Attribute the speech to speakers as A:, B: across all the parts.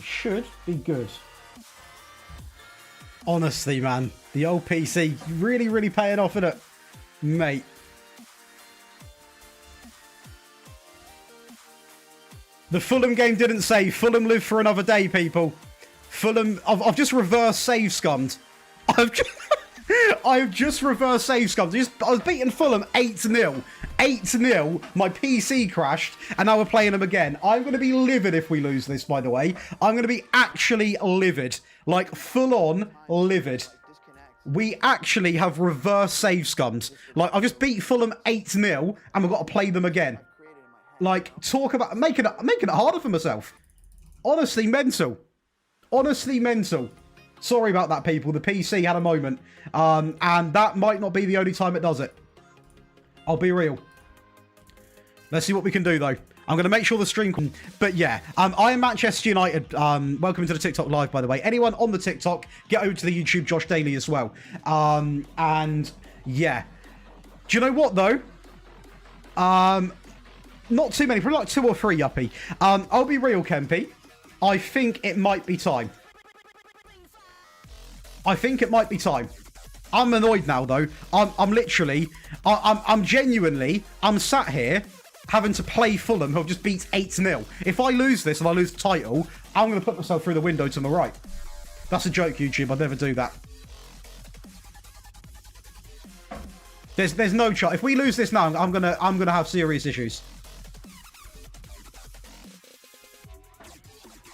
A: Should be good. Honestly, man, the old PC really paying off, isn't it, mate? The Fulham game didn't save. Fulham live for another day, people. Fulham, I've just reverse save scummed. I've just reverse save scummed. I was beating Fulham 8-0. 8-0. My PC crashed, and now we're playing them again. I'm going to be livid if we lose this, by the way. I'm going to be actually livid. Like, full-on livid. We actually have reverse save scummed. Like, I've just beat Fulham 8-0, and we've got to play them again. Like, talk about making it harder for myself. Honestly, mental. Honestly, mental. Sorry about that, people. The PC had a moment. And that might not be the only time it does it. I'll be real. Let's see what we can do, though. I'm going to make sure the stream... But yeah, I am Manchester United. Welcome to the TikTok Live, by the way. Anyone on the TikTok, get over to the YouTube Josh Daly as well. And yeah. Do you know what, though? Not too many. Probably like 2 or 3, Yuppie. I'll be real, Kempy. I think it might be time. I think it might be time. I'm annoyed now, though. I'm genuinely, I'm sat here having to play Fulham, who have just beat 8-0. If I lose this and I lose the title, I'm going to put myself through the window to my right. That's a joke, YouTube. I'd never do that. There's no chance. If we lose this now, I'm gonna have serious issues.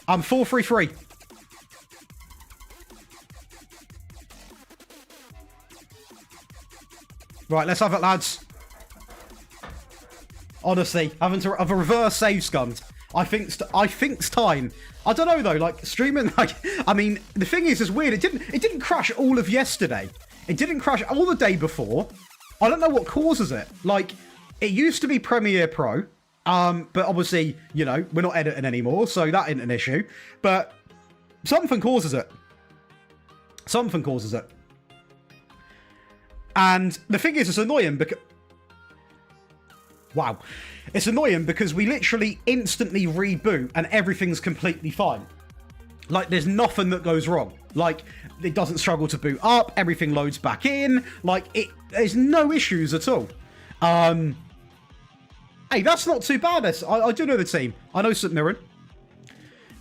A: I'm 4-3-3. Right, let's have it, lads. Honestly, having to have a reverse save scummed. I think's time. I don't know though. Like streaming, like I mean, the thing is, it's weird. It didn't crash all of yesterday. It didn't crash all the day before. I don't know what causes it. Like it used to be Premiere Pro, but obviously, you know, we're not editing anymore, so that isn't an issue. But something causes it. Something causes it. And the thing is, it's annoying because... Wow. It's annoying because we literally instantly reboot and everything's completely fine. Like, there's nothing that goes wrong. Like, it doesn't struggle to boot up. Everything loads back in. Like, there's no issues at all. Hey, that's not too bad. I do know the team. I know St Mirren.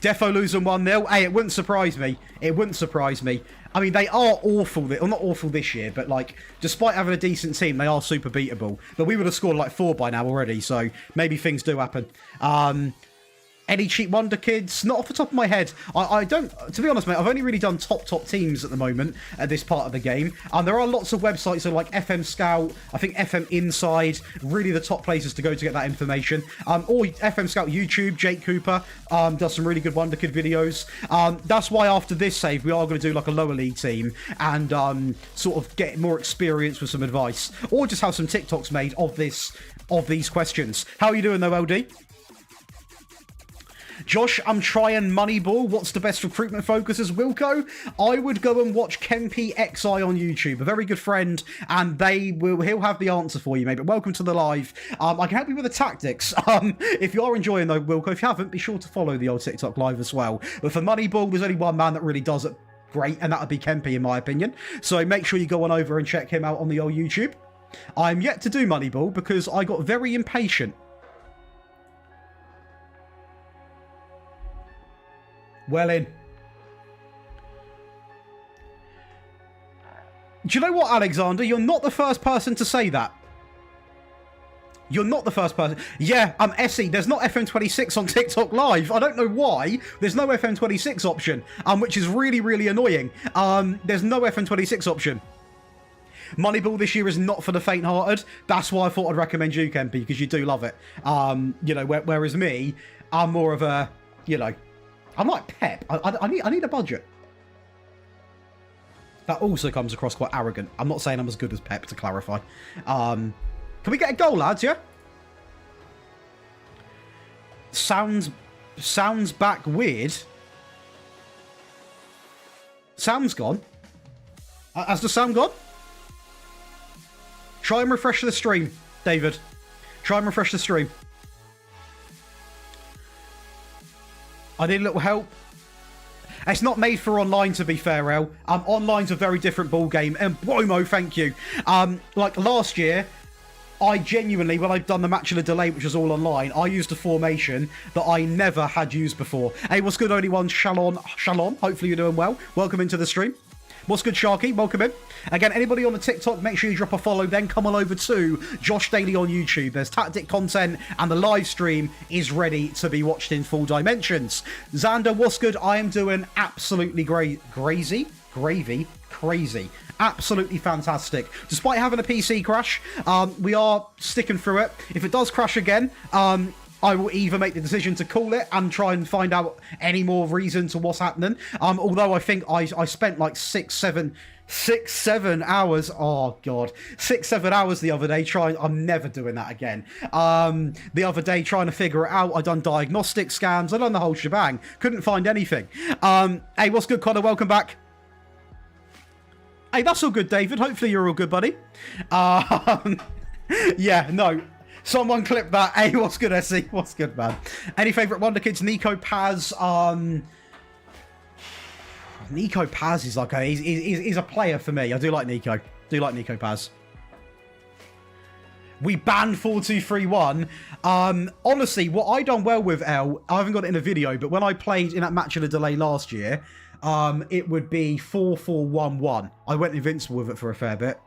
A: Defo losing 1-0. Hey, it wouldn't surprise me. It wouldn't surprise me. I mean, they are awful. Well, not awful this year, but, like, despite having a decent team, they are super beatable. But we would have scored, like, 4 by now already, so maybe things do happen. Any cheap wonderkids? Not off the top of my head. I don't... To be honest, mate, I've only really done top teams at the moment at this part of the game. There are lots of websites so like FM Scout, I think FM Inside, really the top places to go to get that information. Or FM Scout YouTube, Jake Cooper does some really good wonderkid videos. That's why after this save, we are going to do like a lower league team and sort of get more experience with some advice. Or just have some TikToks made of these questions. How are you doing though, LD? Josh, I'm trying Moneyball. What's the best recruitment focuses? Wilco, I would go and watch Kempy XI on YouTube. A very good friend, and he'll have the answer for you, mate. But welcome to the live. I can help you with the tactics. If you are enjoying though, Wilco, if you haven't, be sure to follow the old TikTok live as well. But for Moneyball, there's only one man that really does it great, and that would be Kempy, in my opinion. So make sure you go on over and check him out on the old YouTube. I'm yet to do Moneyball because I got very impatient. Well in. Do you know what, Alexander? You're not the first person to say that. You're not the first person. Yeah, Essie, there's not FM26 on TikTok Live. I don't know why. There's no FM26 option, which is really, really annoying. There's no FM26 option. Moneyball this year is not for the faint-hearted. That's why I thought I'd recommend you, Kempy, because you do love it. You know, whereas me, I'm more of a... you know, I'm like Pep. I need a budget. That also comes across quite arrogant. I'm not saying I'm as good as Pep, to clarify. Can we get a goal, lads, yeah? Sounds back weird. Sound's gone. Has the sound gone? Try and refresh the stream, David. Try and refresh the stream. I need a little help. It's not made for online, to be fair, El. Online's a very different ball game. And Bromo, thank you. Like last year, I genuinely, when I've done the match of the delay, which was all online, I used a formation that I never had used before. Hey, what's good, only one? Shalom. Hopefully you're doing well. Welcome into the stream. What's good, Sharky? Welcome in. Again, anybody on the TikTok, make sure you drop a follow. Then come on over to Josh Daly on YouTube. There's tactic content, and the live stream is ready to be watched in full dimensions. Xander, what's good? I am doing absolutely crazy. Absolutely fantastic. Despite having a PC crash, we are sticking through it. If it does crash again, I will either make the decision to call it and try and find out any more reason to what's happening. Although I think I spent like 6-7 hours. Oh God, 6-7 hours the other day trying. I'm never doing that again. The other day trying to figure it out. I done diagnostic scans. I done the whole shebang. Couldn't find anything. Hey, what's good, Connor? Welcome back. Hey, that's all good, David. Hopefully you're all good, buddy. Yeah, no. Someone clip that. Hey, what's good, Essie? What's good, man? Any favourite Wonder Kids? Nico Paz. Nico Paz is like he's a player for me. I do like Nico. Paz. We banned 4-2-3-1. Honestly, what I done well with L, I haven't got it in a video, but when I played in that match of the delay last year, it would be 4-4-1-1. I went invincible with it for a fair bit.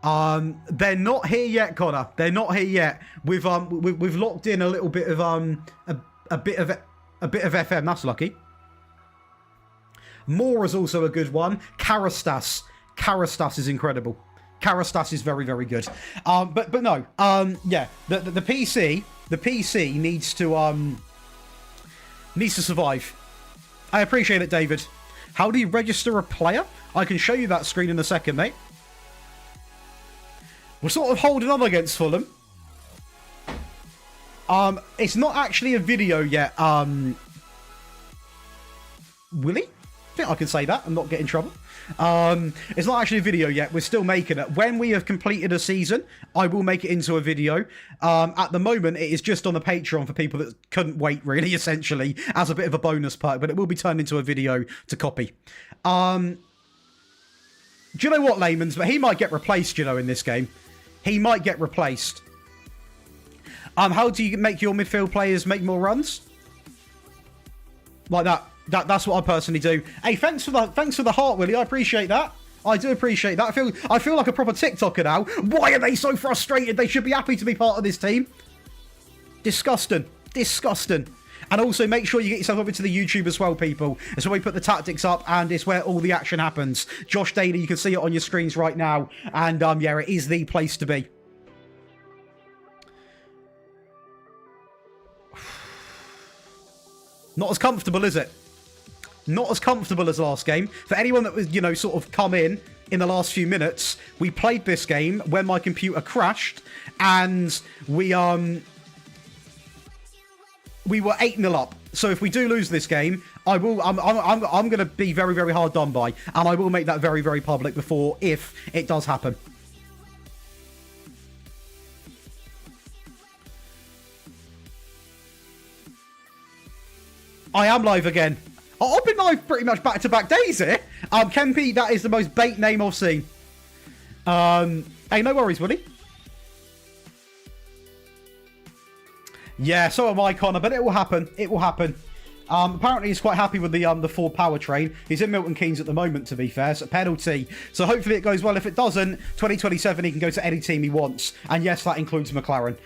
A: They're not here yet, Connor. They're not here yet. We've locked in a little bit of a bit of FM. That's lucky. Moore is also a good one. Karastas is incredible. Karastas is very, very good. But no. Yeah. The PC needs to survive. I appreciate it, David. How do you register a player? I can show you that screen in a second, mate. We're sort of holding on against Fulham. It's not actually a video yet. Willie? I think I can say that and not get in trouble. It's not actually a video yet. We're still making it. When we have completed a season, I will make it into a video. At the moment, it is just on the Patreon for people that couldn't wait, really, essentially, as a bit of a bonus perk. But it will be turned into a video to copy. Do you know what, Layman's? But he might get replaced, you know, in this game. He might get replaced. How do you make your midfield players make more runs? Like that. That's what I personally do. Hey, thanks for the heart, Willie. I appreciate that. I do appreciate that. I feel like a proper TikToker now. Why are they so frustrated? They should be happy to be part of this team. Disgusting. And also make sure you get yourself over to the YouTube as well, people. It's where we put the tactics up, and it's where all the action happens. Josh Daly, you can see it on your screens right now. And yeah, it is the place to be. Not as comfortable, is it? Not as comfortable as last game. For anyone that was, you know, sort of come in the last few minutes, we played this game when my computer crashed, and we were 8-0 up. So if we do lose this game, I'm going to be very, very hard done by, and I will make that very, very public before, if it does happen. I am live again. I've been live pretty much back-to-back days here. Kempi, that is the most bait name I've seen. Hey, no worries, Willie. Yeah, so am I, Connor, but it will happen. It will happen. Apparently, he's quite happy with the Ford powertrain. He's in Milton Keynes at the moment, to be fair. So penalty. So hopefully it goes well. If it doesn't, 2027, he can go to any team he wants. And yes, that includes McLaren.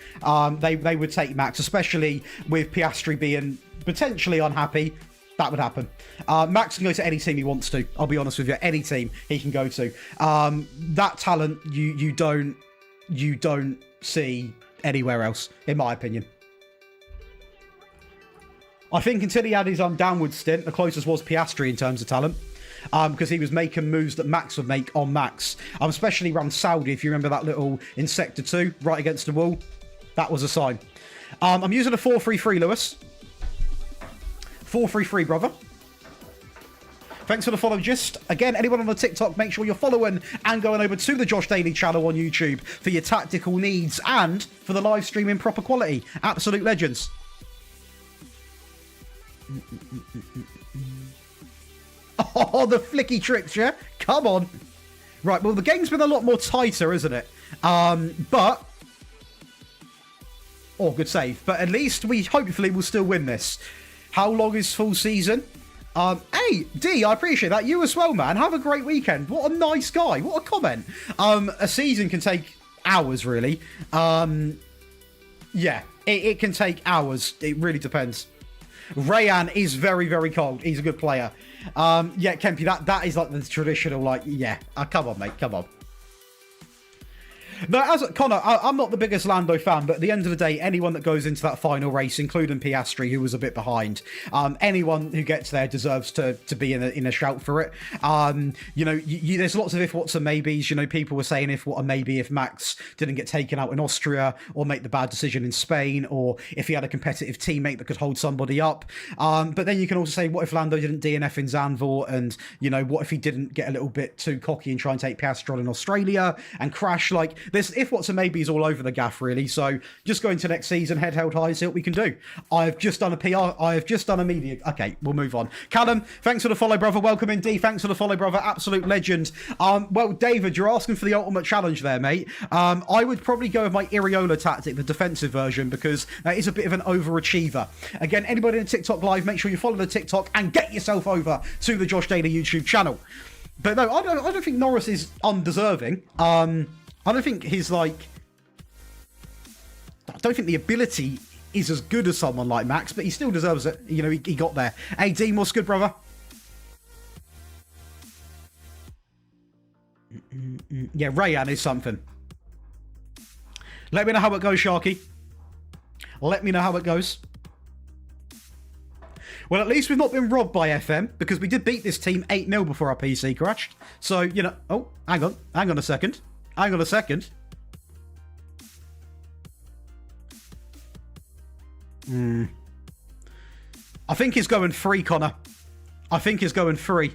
A: They would take Max, especially with Piastri being potentially unhappy. That would happen. Max can go to any team he wants to. I'll be honest with you. Any team he can go to. That talent you don't see anywhere else, in my opinion. I think until he had his downward stint, the closest was Piastri in terms of talent. Because he was making moves that Max would make on Max. Especially around Saudi, if you remember that little in Sector 2, right against the wall. That was a sign. I'm using a 4-3-3, Lewis. 4-3-3, brother. Thanks for the follow, Gist. Again, anyone on the TikTok, make sure you're following and going over to the Josh Daly channel on YouTube for your tactical needs and for the live stream in proper quality. Absolute legends. Oh, the flicky tricks, yeah? Come on. Right, well, the game's been a lot more tighter, isn't it? But... Oh, good save. But at least we hopefully will still win this. How long is full season? Hey, D, I appreciate that. You as well, man. Have a great weekend. What a nice guy. What a comment. A season can take hours, really. Yeah, it can take hours. It really depends. Rayan is very, very cold. He's a good player. Yeah, Kempy, that is like the traditional, like, yeah. Come on, mate. Come on. No, as Connor, I'm not the biggest Lando fan, but at the end of the day, anyone that goes into that final race, including Piastri, who was a bit behind, anyone who gets there deserves to be in a shout for it. You know, there's lots of if, whats, and maybes. You know, people were saying if, what, and maybe if Max didn't get taken out in Austria, or make the bad decision in Spain, or if he had a competitive teammate that could hold somebody up. But then you can also say, what if Lando didn't DNF in Zandvoort, and, you know, what if he didn't get a little bit too cocky and try and take Piastri on in Australia and crash? Like, there's if, whats, and maybes all over the gaff, really. So just going to next season, head held high, see what we can do. I've just done a PR. I have just done a media. Okay, we'll move on. Callum, thanks for the follow, brother. Welcome in, D. Thanks for the follow, brother. Absolute legend. Well, David, you're asking for the ultimate challenge there, mate. I would probably go with my Iriola tactic, the defensive version, because that is a bit of an overachiever. Again, anybody in TikTok live, make sure you follow the TikTok and get yourself over to the Josh Daly YouTube channel. But no, I don't think Norris is undeserving. I don't think his, like... I don't think the ability is as good as someone like Max, but he still deserves it. You know, he got there. Hey, D, what's good, brother? Yeah, Rayan is something. Let me know how it goes, Sharky. Let me know how it goes. Well, at least we've not been robbed by FM, because we did beat this team 8-0 before our PC crashed. So, you know... Oh, hang on a second. Hang on a second. I think he's going free, Connor. I think he's going free.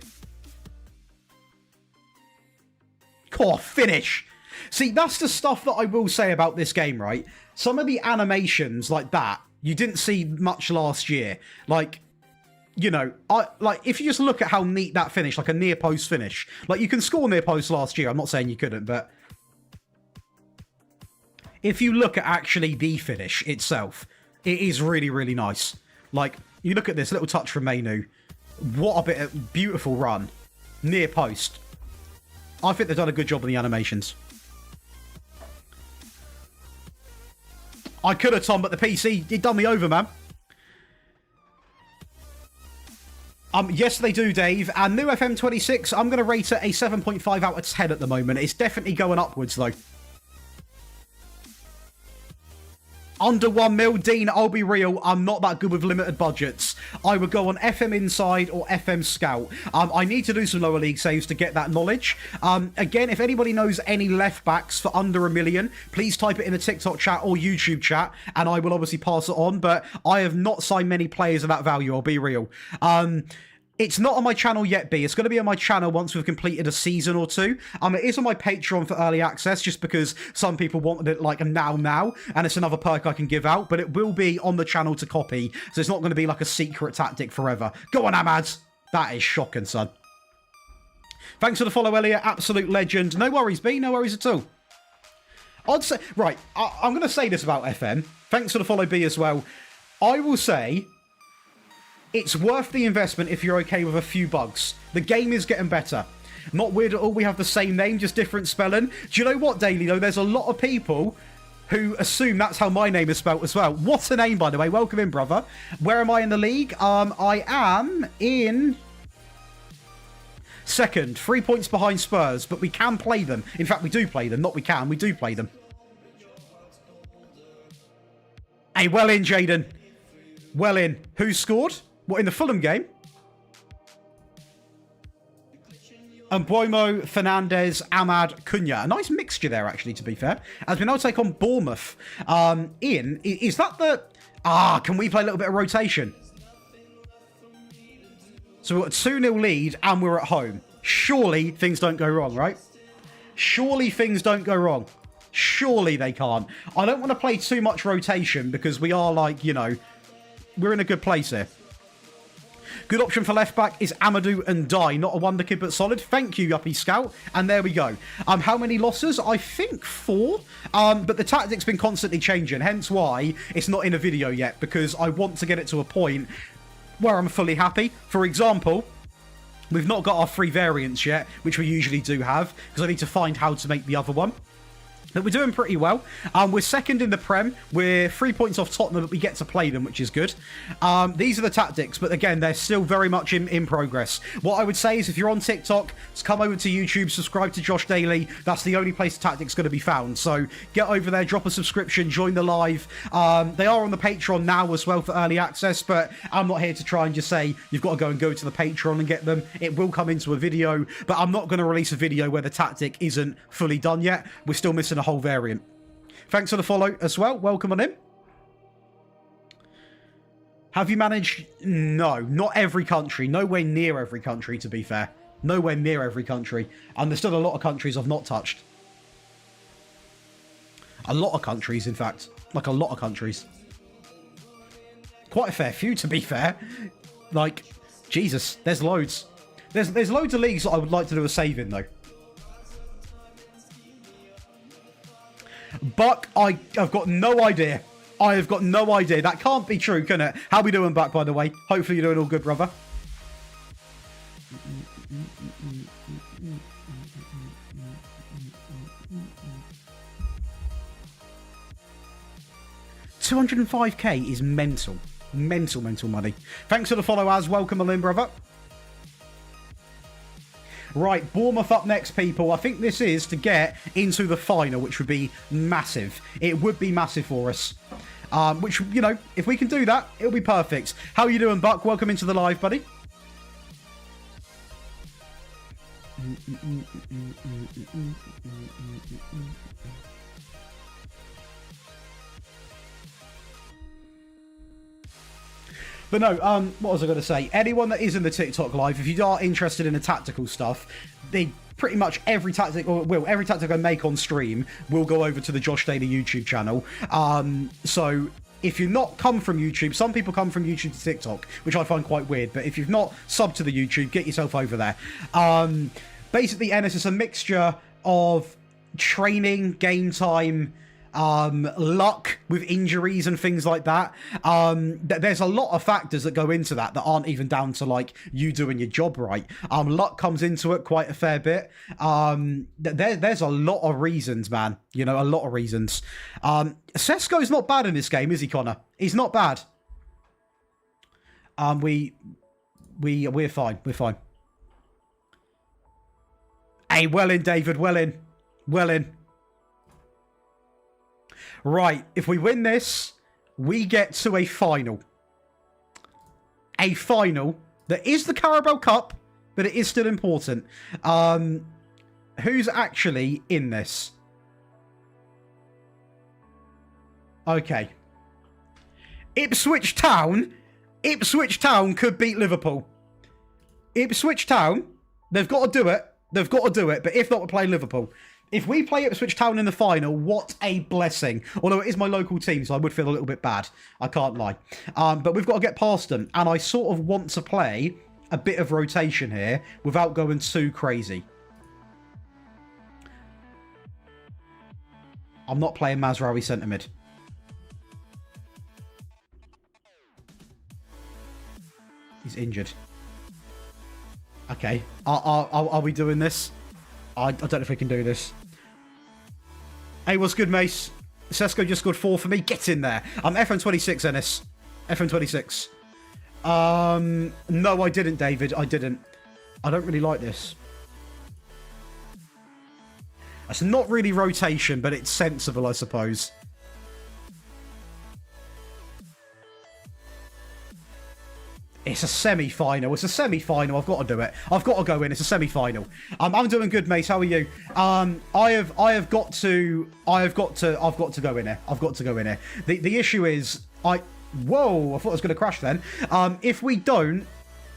A: Oh, finish. See, that's the stuff that I will say about this game, right? Some of the animations like that, you didn't see much last year. Like, you know, if you just look at how neat that finish, like a near post finish. Like, you can score near post last year. I'm not saying you couldn't, but... If you look at actually the finish itself, it is really, really nice. Like, you look at this little touch from Mainu. What a bit of beautiful run. Near post. I think they've done a good job on the animations. I could have, Tom, but the PC, it done me over, man. Yes, they do, Dave. And new FM26, I'm going to rate it a 7.5 out of 10 at the moment. It's definitely going upwards, though. Under 1 mil, Dean, I'll be real, I'm not that good with limited budgets. I would go on FM Inside or FM Scout. I need to do some lower league saves to get that knowledge. Again, if anybody knows any left backs for under $1 million, please type it in the TikTok chat or YouTube chat, and I will obviously pass it on. But I have not signed many players of that value, I'll be real. It's not on my channel yet, B. It's going to be on my channel once we've completed a season or two. It is on my Patreon for early access, just because some people wanted it like now, and it's another perk I can give out, but it will be on the channel to copy, so it's not going to be like a secret tactic forever. Go on, Amads. That is shocking, son. Thanks for the follow, Elliot. Absolute legend. No worries, B. No worries at all. I'd say... Right, I'm going to say this about FM. Thanks for the follow, B, as well. I will say... It's worth the investment if you're okay with a few bugs. The game is getting better. Not weird at all, we have the same name, just different spelling. Do you know what, Daily, though? There's a lot of people who assume that's how my name is spelt as well. What a name, by the way. Welcome in, brother. Where am I in the league? I am in... second. 3 points behind Spurs, but we can play them. In fact, we do play them. Not we can, we do play them. Hey, well in, Jaden. Well in. Who scored? What, in the Fulham game? And Buomo, Fernandez, Ahmad, Cunha. A nice mixture there, actually, to be fair. As we now take on Bournemouth. Ian, is that the... can we play a little bit of rotation? So we've got a 2-0 lead and we're at home. Surely things don't go wrong, right? Surely things don't go wrong. Surely they can't. I don't want to play too much rotation because we are like, you know, we're in a good place here. Good option for left back is Amadou and Dye. Not a wonder kid, but solid. Thank you, Yuppie Scout. And there we go. How many losses? I think 4. But the tactic's been constantly changing. Hence why it's not in a video yet. Because I want to get it to a point where I'm fully happy. For example, we've not got our 3 variants yet, which we usually do have. Because I need to find how to make the other one. But we're doing pretty well. We're second in the Prem. We're 3 points off Tottenham, but we get to play them, which is good. These are the tactics, but again, they're still very much in progress. What I would say is if you're on TikTok, just come over to YouTube, subscribe to Josh Daly. That's the only place the tactics going to be found. So get over there, drop a subscription, join the live. They are on the Patreon now as well for early access, but I'm not here to try and just say you've got to go to the Patreon and get them. It will come into a video, but I'm not going to release a video where the tactic isn't fully done yet. We're still missing a whole variant. Thanks for the follow as well. Welcome on in. Have you managed? No, not every country. Nowhere near every country, to be fair. Nowhere near every country. And there's still a lot of countries I've not touched. A lot of countries, in fact. Like a lot of countries. Quite a fair few, to be fair. Like, Jesus, there's loads. There's loads of leagues that I would like to do a save in, though. Buck, I've got no idea. I have got no idea. That can't be true, can it? How we doing, Buck, by the way? Hopefully you're doing all good, brother. $205k is mental. Mental money. Thanks for the follow, Az. Welcome on in, brother. Right, Bournemouth up next, people. I think this is to get into the final, which would be massive. It would be massive for us. Which, you know, if we can do that, it'll be perfect. How are you doing, Buck? Welcome into the live, buddy. But no, what was I going to say? Anyone that is in the TikTok live, if you are interested in the tactical stuff, they pretty much every tactic, or every tactic I make on stream will go over to the Josh Daly YouTube channel. So if you're not come from YouTube, some people come from YouTube to TikTok, which I find quite weird. But if you've not subbed to the YouTube, get yourself over there. Basically, Ennis is a mixture of training, game time, luck with injuries and things like that. There's a lot of factors that go into that aren't even down to like you doing your job right. Luck comes into it quite a fair bit. There's a lot of reasons, man. You know, a lot of reasons. Sesko's not bad in this game, is he, Connor? He's not bad. We're fine. We're fine. Hey, well in, David. Well in. Well in. Right, if we win this, we get to a final. A final that is the Carabao Cup, but it is still important. Who's actually in this? Okay. Ipswich Town. Ipswich Town could beat Liverpool. Ipswich Town, they've got to do it. They've got to do it, but if not, we're playing Liverpool. If we play Ipswich Town in the final, what a blessing. Although it is my local team, so I would feel a little bit bad. I can't lie. But we've got to get past them. And I sort of want to play a bit of rotation here without going too crazy. I'm not playing Mazraoui centre mid. He's injured. Okay. Are we doing this? I don't know if we can do this. Hey, what's good, Mace? Sesko just scored 4 for me. Get in there. I'm FM26, Ennis. FM26. No, I didn't, David. I didn't. I don't really like this. That's not really rotation, but it's sensible, I suppose. It's a semi-final. It's a semi-final. I've got to do it. I've got to go in. It's a semi-final. I'm doing good, mate. How are you? I've got to go in here. I've got to go in here. The issue is, whoa, I thought I was going to crash then. If we don't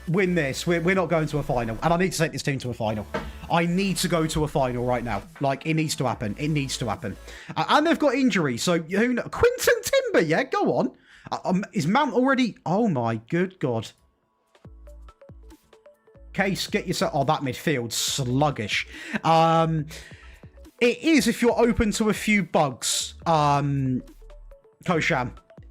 A: win this, we're not going to a final, and I need to take this team to a final. I need to go to a final right now. Like, it needs to happen. It needs to happen. And they've got injuries, so who knows? Quinton Timber, yeah, go on. Is Mount already? Oh my good god. Case, get yourself. Oh, that midfield sluggish. It is if you're open to a few bugs. Kosham.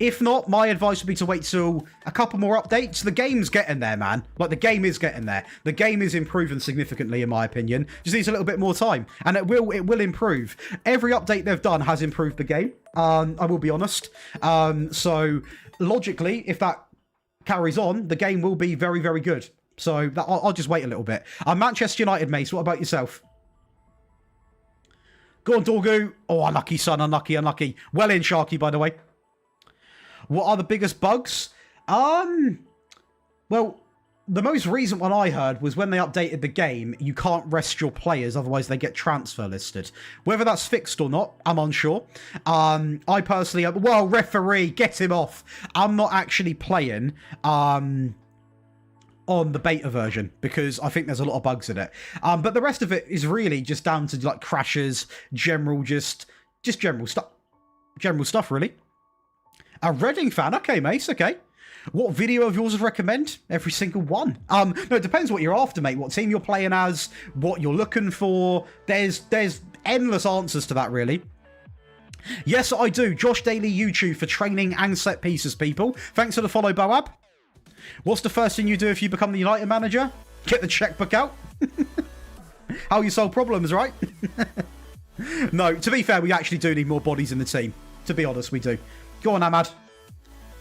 A: If not, my advice would be to wait till a couple more updates. The game's getting there, man. Like, the game is getting there. The game is improving significantly, in my opinion. Just needs a little bit more time. And it will improve. Every update they've done has improved the game. I will be honest. So, logically, if that carries on, the game will be very, very good. So, I'll just wait a little bit. Manchester United, Mace, what about yourself? Go on, Dorgu. Oh, unlucky, son. Unlucky, unlucky. Well in, Sharky, by the way. What are the biggest bugs? Well, the most recent one I heard was when they updated the game, you can't rest your players, otherwise they get transfer listed. Whether that's fixed or not, I'm unsure. I personally, well, referee, get him off. I'm not actually playing on the beta version because I think there's a lot of bugs in it. But the rest of it is really just down to like crashes, just general stuff. General stuff, really. A Reading fan. Okay, mate. Okay. What video of yours would recommend? Every single one. No, it depends what you're after, mate. What team you're playing as, what you're looking for. There's endless answers to that, really. Yes, I do. Josh Daly YouTube for training and set pieces, people. Thanks for the follow, Boab. What's the first thing you do if you become the United manager? Get the checkbook out. How you solve problems, right? No, to be fair, we actually do need more bodies in the team. To be honest, we do. Go on, Ahmad.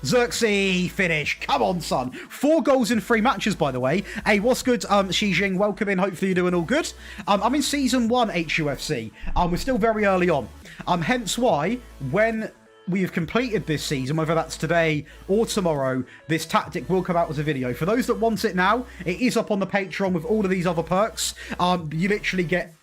A: Xerxes, finish. Come on, son. 4 goals in 3 matches, by the way. Hey, what's good? Xi Jing, welcome in. Hopefully you're doing all good. I'm in Season 1 HUFC. We're still very early on. Hence why, when we have completed this season, whether that's today or tomorrow, this tactic will come out as a video. For those that want it now, it is up on the Patreon with all of these other perks. You literally get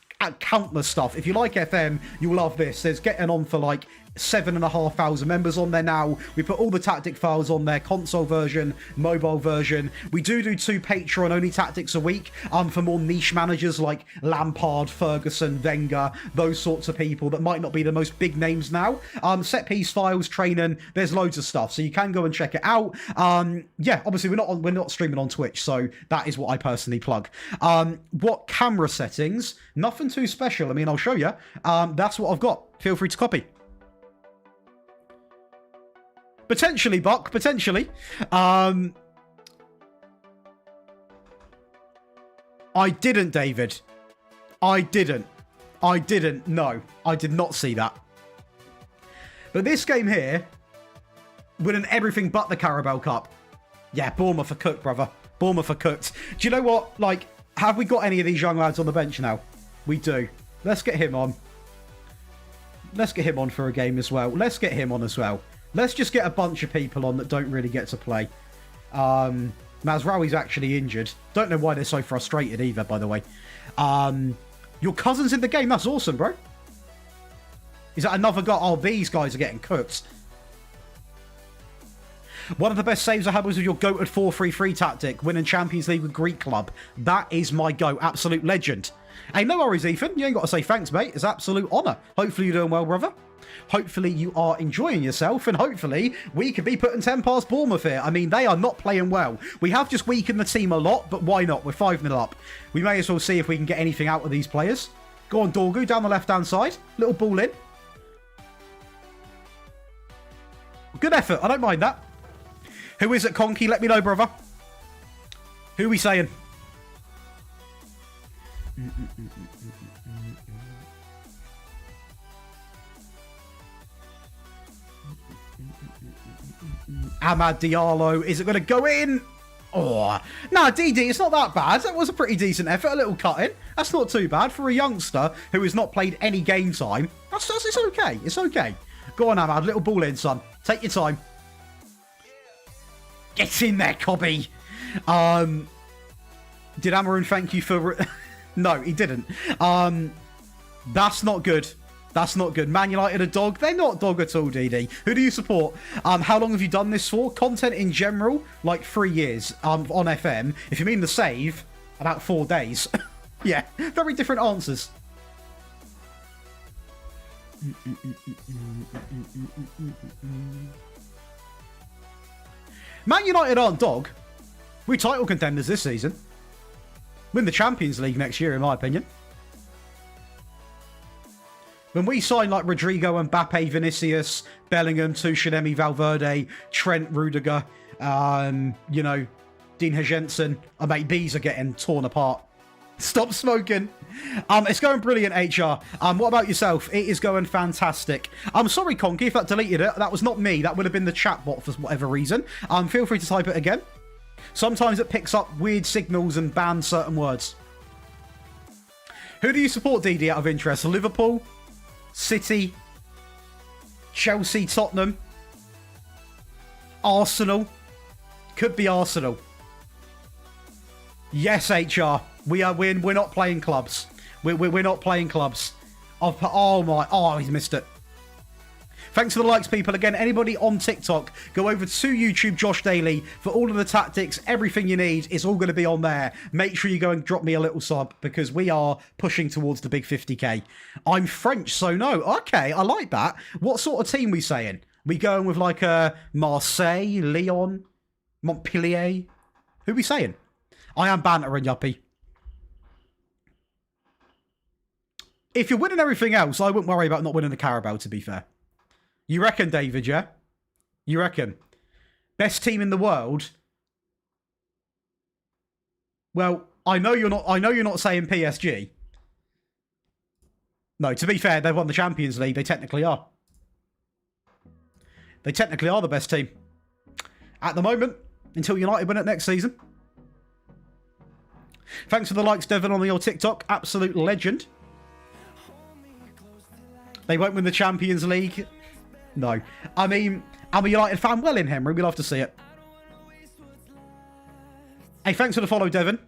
A: countless stuff. If you like FM, you'll love this. There's getting on for like 7,500 members on there now. We put all the tactic files on there, console version, mobile version. We do 2 Patreon only tactics a week for more niche managers like Lampard, Ferguson, Wenger, those sorts of people that might not be the most big names now. Set piece files, training, there's loads of stuff, so you can go and check it out. Yeah, obviously we're not streaming on Twitch, so that is what I personally plug. What camera settings? Nothing too special. I mean, I'll show you. That's what I've got. Feel free to copy. Potentially, Buck. Potentially. I didn't, David. I didn't. No, I did not see that. But this game here, winning everything but the Carabao Cup. Yeah, Bournemouth are cooked, brother. Bournemouth are cooked. Do you know what? Like, have we got any of these young lads on the bench now? We do. Let's get him on. Let's get him on for a game as well. Let's get him on as well. Let's just get a bunch of people on that don't really get to play. Mazraoui's actually injured. Don't know why they're so frustrated either, by the way. Your cousin's in the game. That's awesome, bro. Is that another guy? Oh, these guys are getting cooked. One of the best saves I had was with your goated 4-3-3 tactic, winning Champions League with Greek club. That is my go. Absolute legend. Hey, no worries, Ethan. You ain't got to say thanks, mate. It's absolute honour. Hopefully you're doing well, brother. Hopefully you are enjoying yourself, and hopefully we could be putting 10 past Bournemouth here. I mean, they are not playing well. We have just weakened the team a lot, but why not? We're 5-0 up. We may as well see if we can get anything out of these players. Go on, Dorgu, down the left-hand side. Little ball in. Good effort. I don't mind that. Who is it, Conky? Let me know, brother. Who are we saying? Amad Diallo. Is it going to go in? Oh, nah, DD, it's not that bad. That was a pretty decent effort. A little cut in. That's not too bad for a youngster who has not played any game time. It's okay. It's okay. Go on, Amad. Little ball in, son. Take your time. Get in there, Cobby. Did Amorim thank you for... No, he didn't. That's not good. That's not good. Man United a dog? They're not dog at all, DD. Who do you support? How long have you done this for? Content in general, like 3 years on FM. If you mean the save, about 4 days. Yeah, very different answers. Man United aren't dog. We're title contenders this season. Win the Champions League next year, in my opinion. When we sign like Rodrigo, Mbappe, Vinicius, Bellingham, Tuchel, Valverde, Trent, Rudiger, you know, Dean Henderson, our mate Bees are getting torn apart. Stop smoking. It's going brilliant, HR. What about yourself? It is going fantastic. I'm sorry, Conky, if that deleted it. That was not me. That would have been the chat bot for whatever reason. Feel free to type it again. Sometimes it picks up weird signals and bans certain words. Who do you support, DD, out of interest? Liverpool? City? Chelsea? Tottenham? Arsenal? Could be Arsenal. Yes, HR. We're not playing clubs. We're not playing clubs. Oh, he's missed it. Thanks for the likes, people. Again, anybody on TikTok, go over to YouTube Josh Daly for all of the tactics, everything you need. It's all going to be on there. Make sure you go and drop me a little sub because we are pushing towards the big 50k. I'm French, so no. Okay, I like that. What sort of team we saying? We going with like a Marseille, Lyon, Montpellier? Who we saying? I am bantering, yuppie. If you're winning everything else, I wouldn't worry about not winning the Carabao, to be fair. You reckon, David, yeah? You reckon? Best team in the world? Well, I know you're not saying PSG. No, to be fair, they've won the Champions League. They technically are. They technically are the best team. At the moment, until United win it next season. Thanks for the likes, Devon, on your TikTok. Absolute legend. They won't win the Champions League. No. I mean, I'm a United fan. Well in, Henry. We love to see it. Hey, thanks for the follow, Devon.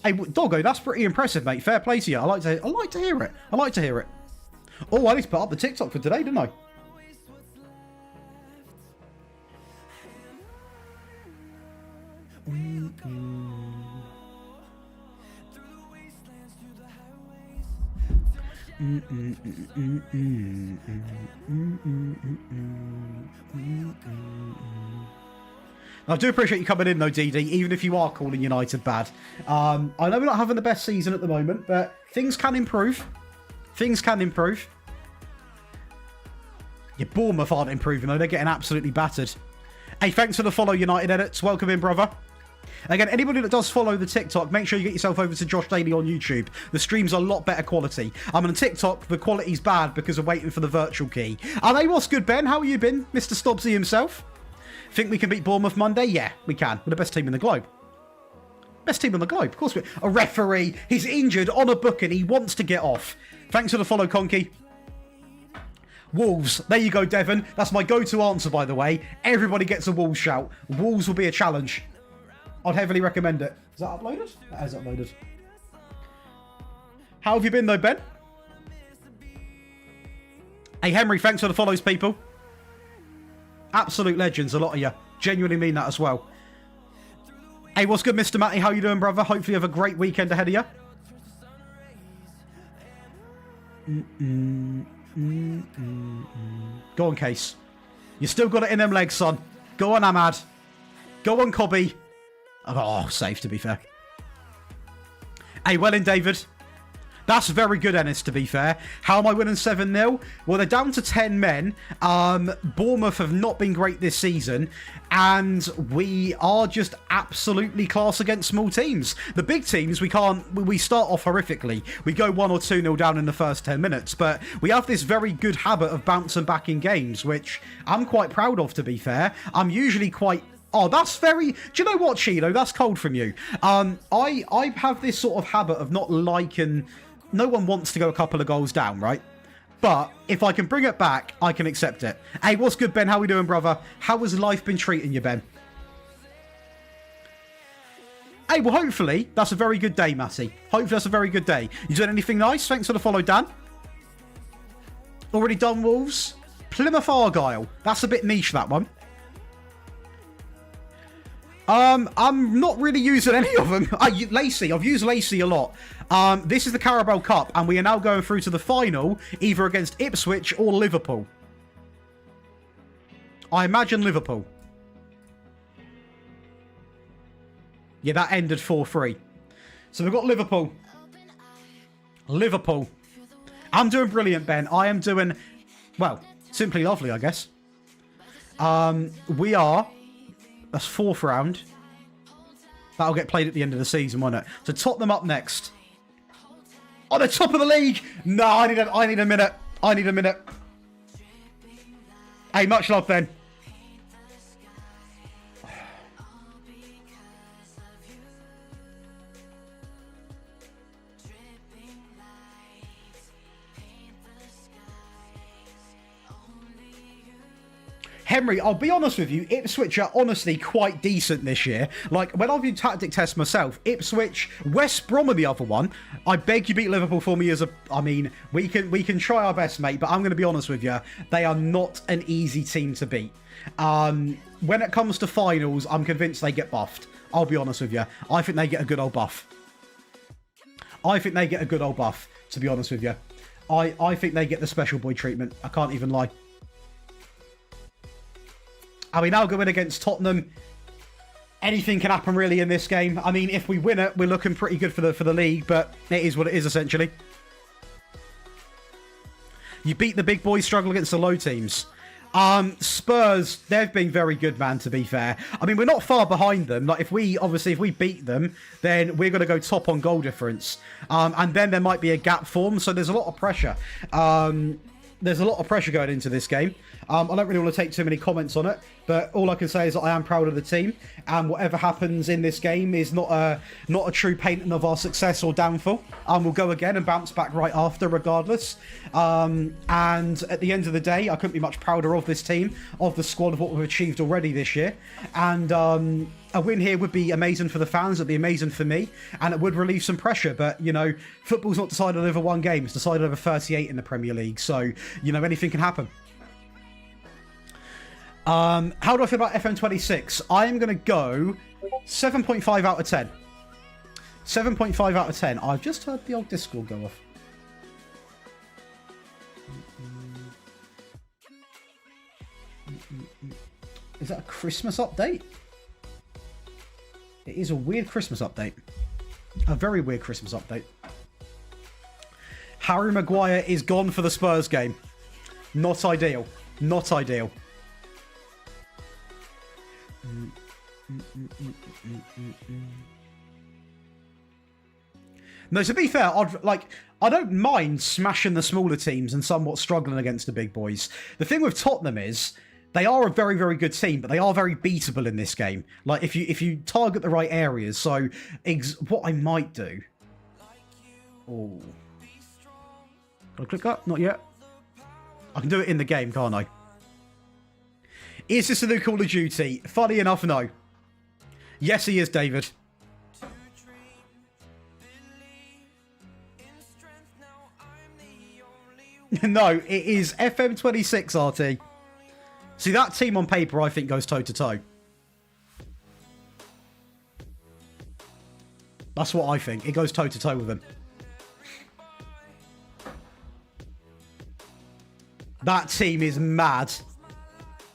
A: Hey, Doggo, that's pretty impressive, mate. Fair play to you. I like to hear it. I like to hear it. Oh, I need to put up the TikTok for today, didn't I? I do appreciate you coming in though, DD, even if you are calling United bad. I know we're not having the best season at the moment, but things can improve. Things can improve. Your Bournemouth aren't improving though, they're getting absolutely battered. Hey, thanks for the follow, United Edits. Welcome in, brother. Again, anybody that does follow the TikTok, make sure you get yourself over to Josh Daly on YouTube. The stream's a lot better quality. I'm on TikTok, the quality's bad because I'm waiting for the virtual key. Hey, what's good, Ben? How you been? Mr. Stobbsy himself? Think we can beat Bournemouth Monday? Yeah, we can. We're the best team in the globe. Best team in the globe. Of course we're... A referee, he's injured on a booking. He wants to get off. Thanks for the follow, Conky. Wolves. There you go, Devon. That's my go-to answer, by the way. Everybody gets a Wolves shout. Wolves will be a challenge. I'd heavily recommend it. Is that uploaded? That is uploaded. How have you been, though, Ben? Hey, Henry, thanks for the follows, people. Absolute legends, a lot of you. Genuinely mean that as well. Hey, what's good, Mr. Matty? How you doing, brother? Hopefully you have a great weekend ahead of you. Go on, Case. You still got it in them legs, son. Go on, Ahmad. Go on, Cobby. Oh, safe, to be fair. Hey, well in, David. That's very good, Ennis, to be fair. How am I winning 7-0? Well, they're down to 10 men. Bournemouth have not been great this season. And we are just absolutely class against small teams. The big teams, we start off horrifically. We go 1 or 2-0 down in the first 10 minutes. But we have this very good habit of bouncing back in games, which I'm quite proud of, to be fair. I'm usually quite... Oh, that's very... Do you know what, Cheeto? That's cold from you. I have this sort of habit of not liking... No one wants to go a couple of goals down, right? But if I can bring it back, I can accept it. Hey, what's good, Ben? How we doing, brother? How has life been treating you, Ben? Hey, well, hopefully that's a very good day, Matty. Hopefully that's a very good day. You doing anything nice? Thanks for the follow, Dan. Already done, Wolves. Plymouth Argyle. That's a bit niche, that one. I'm not really using any of them. Lacey. I've used Lacey a lot. This is the Carabao Cup, and we are now going through to the final, either against Ipswich or Liverpool. I imagine Liverpool. Yeah, that ended 4-3. So we've got Liverpool. Liverpool. I'm doing brilliant, Ben. I am doing, well, simply lovely, I guess. We are, that's 4th round. That'll get played at the end of the season, won't it? So Tottenham up next. On the top of the league. No, I need a minute. I need a minute. Hey, much love, Ben. Henry, I'll be honest with you, Ipswich are honestly quite decent this year. Like, when I've been tactic test myself, Ipswich, West Brom are the other one. I beg you beat Liverpool for me as a... I mean, we can try our best, mate, but I'm going to be honest with you. They are not an easy team to beat. When it comes to finals, I'm convinced they get buffed. I'll be honest with you. I think they get a good old buff. I think they get a good old buff, to be honest with you. I think they get the special boy treatment. I can't even lie. Are we now going against Tottenham? Anything can happen really in this game. I mean, if we win it, we're looking pretty good for the league, but it is what it is essentially. You beat the big boys, struggle against the low teams. Spurs, they've been very good, man, to be fair. I mean, we're not far behind them. Like, if we beat them, then we're going to go top on goal difference. And then there might be a gap form, so there's a lot of pressure. There's a lot of pressure going into this game. I don't really want to take too many comments on it, but all I can say is that I am proud of the team, and whatever happens in this game is not a true painting of our success or downfall. We'll go again and bounce back right after, regardless. And at the end of the day, I couldn't be much prouder of this team, of the squad, of what we've achieved already this year. And a win here would be amazing for the fans, it'd be amazing for me, and it would relieve some pressure. But, you know, football's not decided over one game, it's decided over 38 in the Premier League. So, you know, anything can happen. How do I feel about FM26? I'm going to go 7.5 out of 10. 7.5 out of 10. I've just heard the old Discord go off. Is that a Christmas update? It is a weird Christmas update. A very weird Christmas update. Harry Maguire is gone for the Spurs game. Not ideal. Not ideal. No, to be fair, I don't mind smashing the smaller teams and somewhat struggling against the big boys. The thing with Tottenham is they are a very, very good team, but they are very beatable in this game. Like, if you target the right areas. So, what I might do... Oh. Can I click that? Not yet. I can do it in the game, can't I? Is this a new Call of Duty? Funny enough, no. Yes, he is, David. No, it is FM26 RT. See, that team on paper, I think, goes toe-to-toe. That's what I think. It goes toe-to-toe with them. That team is mad.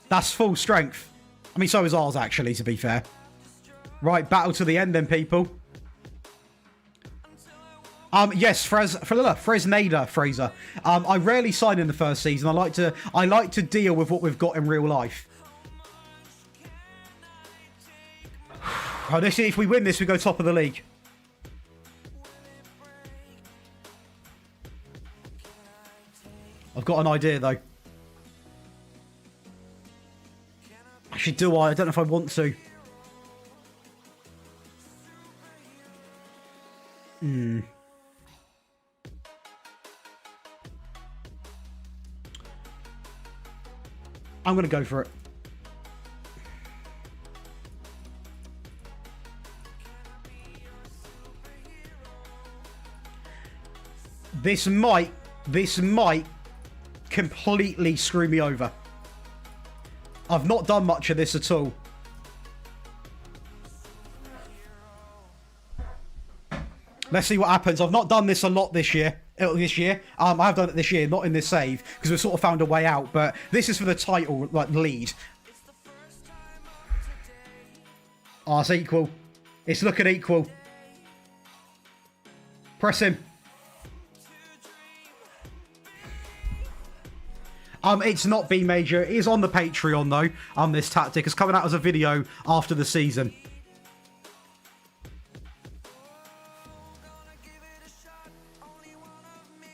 A: That's full strength. I mean, so is ours, actually, to be fair. Right, battle to the end then, people. Yes, Fresneda, Fraser. I rarely sign in the first season. I like to deal with what we've got in real life. If we win this, we go top of the league. I've got an idea, though. Actually, do I? I don't know if I want to. I'm going to go for it. This might completely screw me over. I've not done much of this at all. Let's see what happens. I've not done this a lot this year. I have done it this year, not in this save, because we've sort of found a way out. But this is for the title, like, lead. Oh, it's equal. It's looking equal. Press him. It's not B major. It is on the Patreon, though. This tactic is coming out as a video after the season.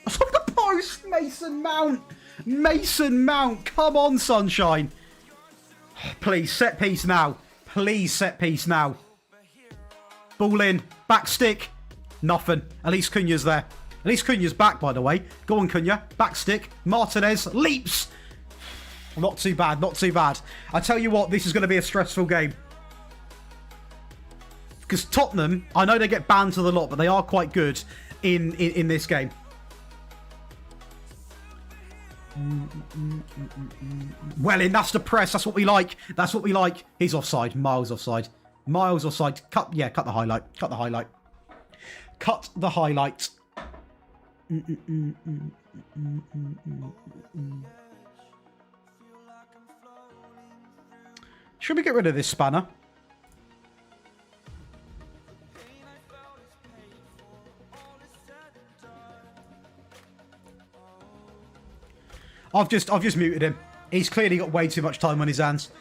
A: From the post, Mason Mount. Mason Mount. Come on, sunshine. Please, set piece now. Please, set piece now. Ball in. Back stick. Nothing. At least Cunha's there. At least Cunha's back, by the way. Go on, Cunha. Back stick. Martinez leaps. Not too bad. Not too bad. I tell you what, this is going to be a stressful game. Because Tottenham, I know they get banned to the lot, but they are quite good in this game. Well in, that's the press. That's what we like. That's what we like. He's offside. Miles offside. Miles offside. Cut the highlight. Cut the highlight. Cut the highlight. Should we get rid of this spanner? I've just muted him. He's clearly got way too much time on his hands.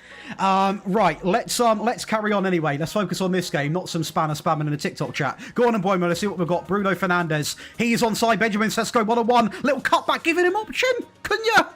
A: Right, let's carry on anyway. Let's focus on this game, not some spanner spamming in the TikTok chat. Go on and Boymo, let's see what we've got. Bruno Fernandes. He is onside. Benjamin Sesko, 1-on-1. Little cutback, giving him option. Cunha.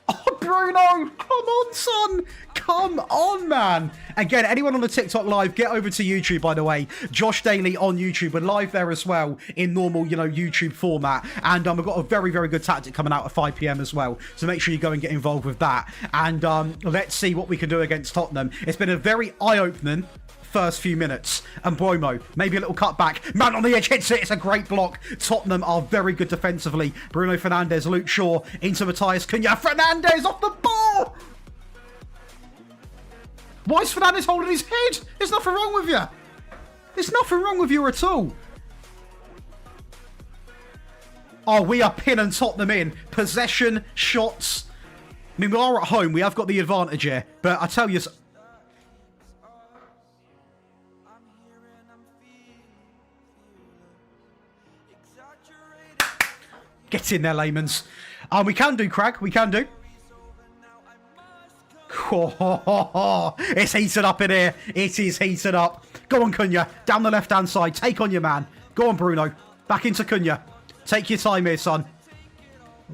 A: Oh, Bruno. Come on, son. Come on, man. Again, anyone on the TikTok live, get over to YouTube, by the way. Josh Daly on YouTube. We're live there as well in normal, YouTube format. And we've got a very, very good tactic coming out at 5 PM as well. So make sure you go and get involved with that. And let's see what we can do against Tottenham. It's been a very eye-opening first few minutes. And Bromo, maybe a little cutback. Man on the edge hits it. It's a great block. Tottenham are very good defensively. Bruno Fernandes, Luke Shaw into Matthias Cunha. Fernandes off the ball! Why is Fernandes holding his head? There's nothing wrong with you. There's nothing wrong with you at all. Oh, we are pinning Tottenham in. Possession, shots. I mean, we are at home. We have got the advantage here. But I tell you... Get in there, Laymans. We can do, Crag. We can do. Oh, it's heated up in here. It is heated up. Go on, Cunha. Down the left-hand side. Take on your man. Go on, Bruno. Back into Cunha. Take your time here, son.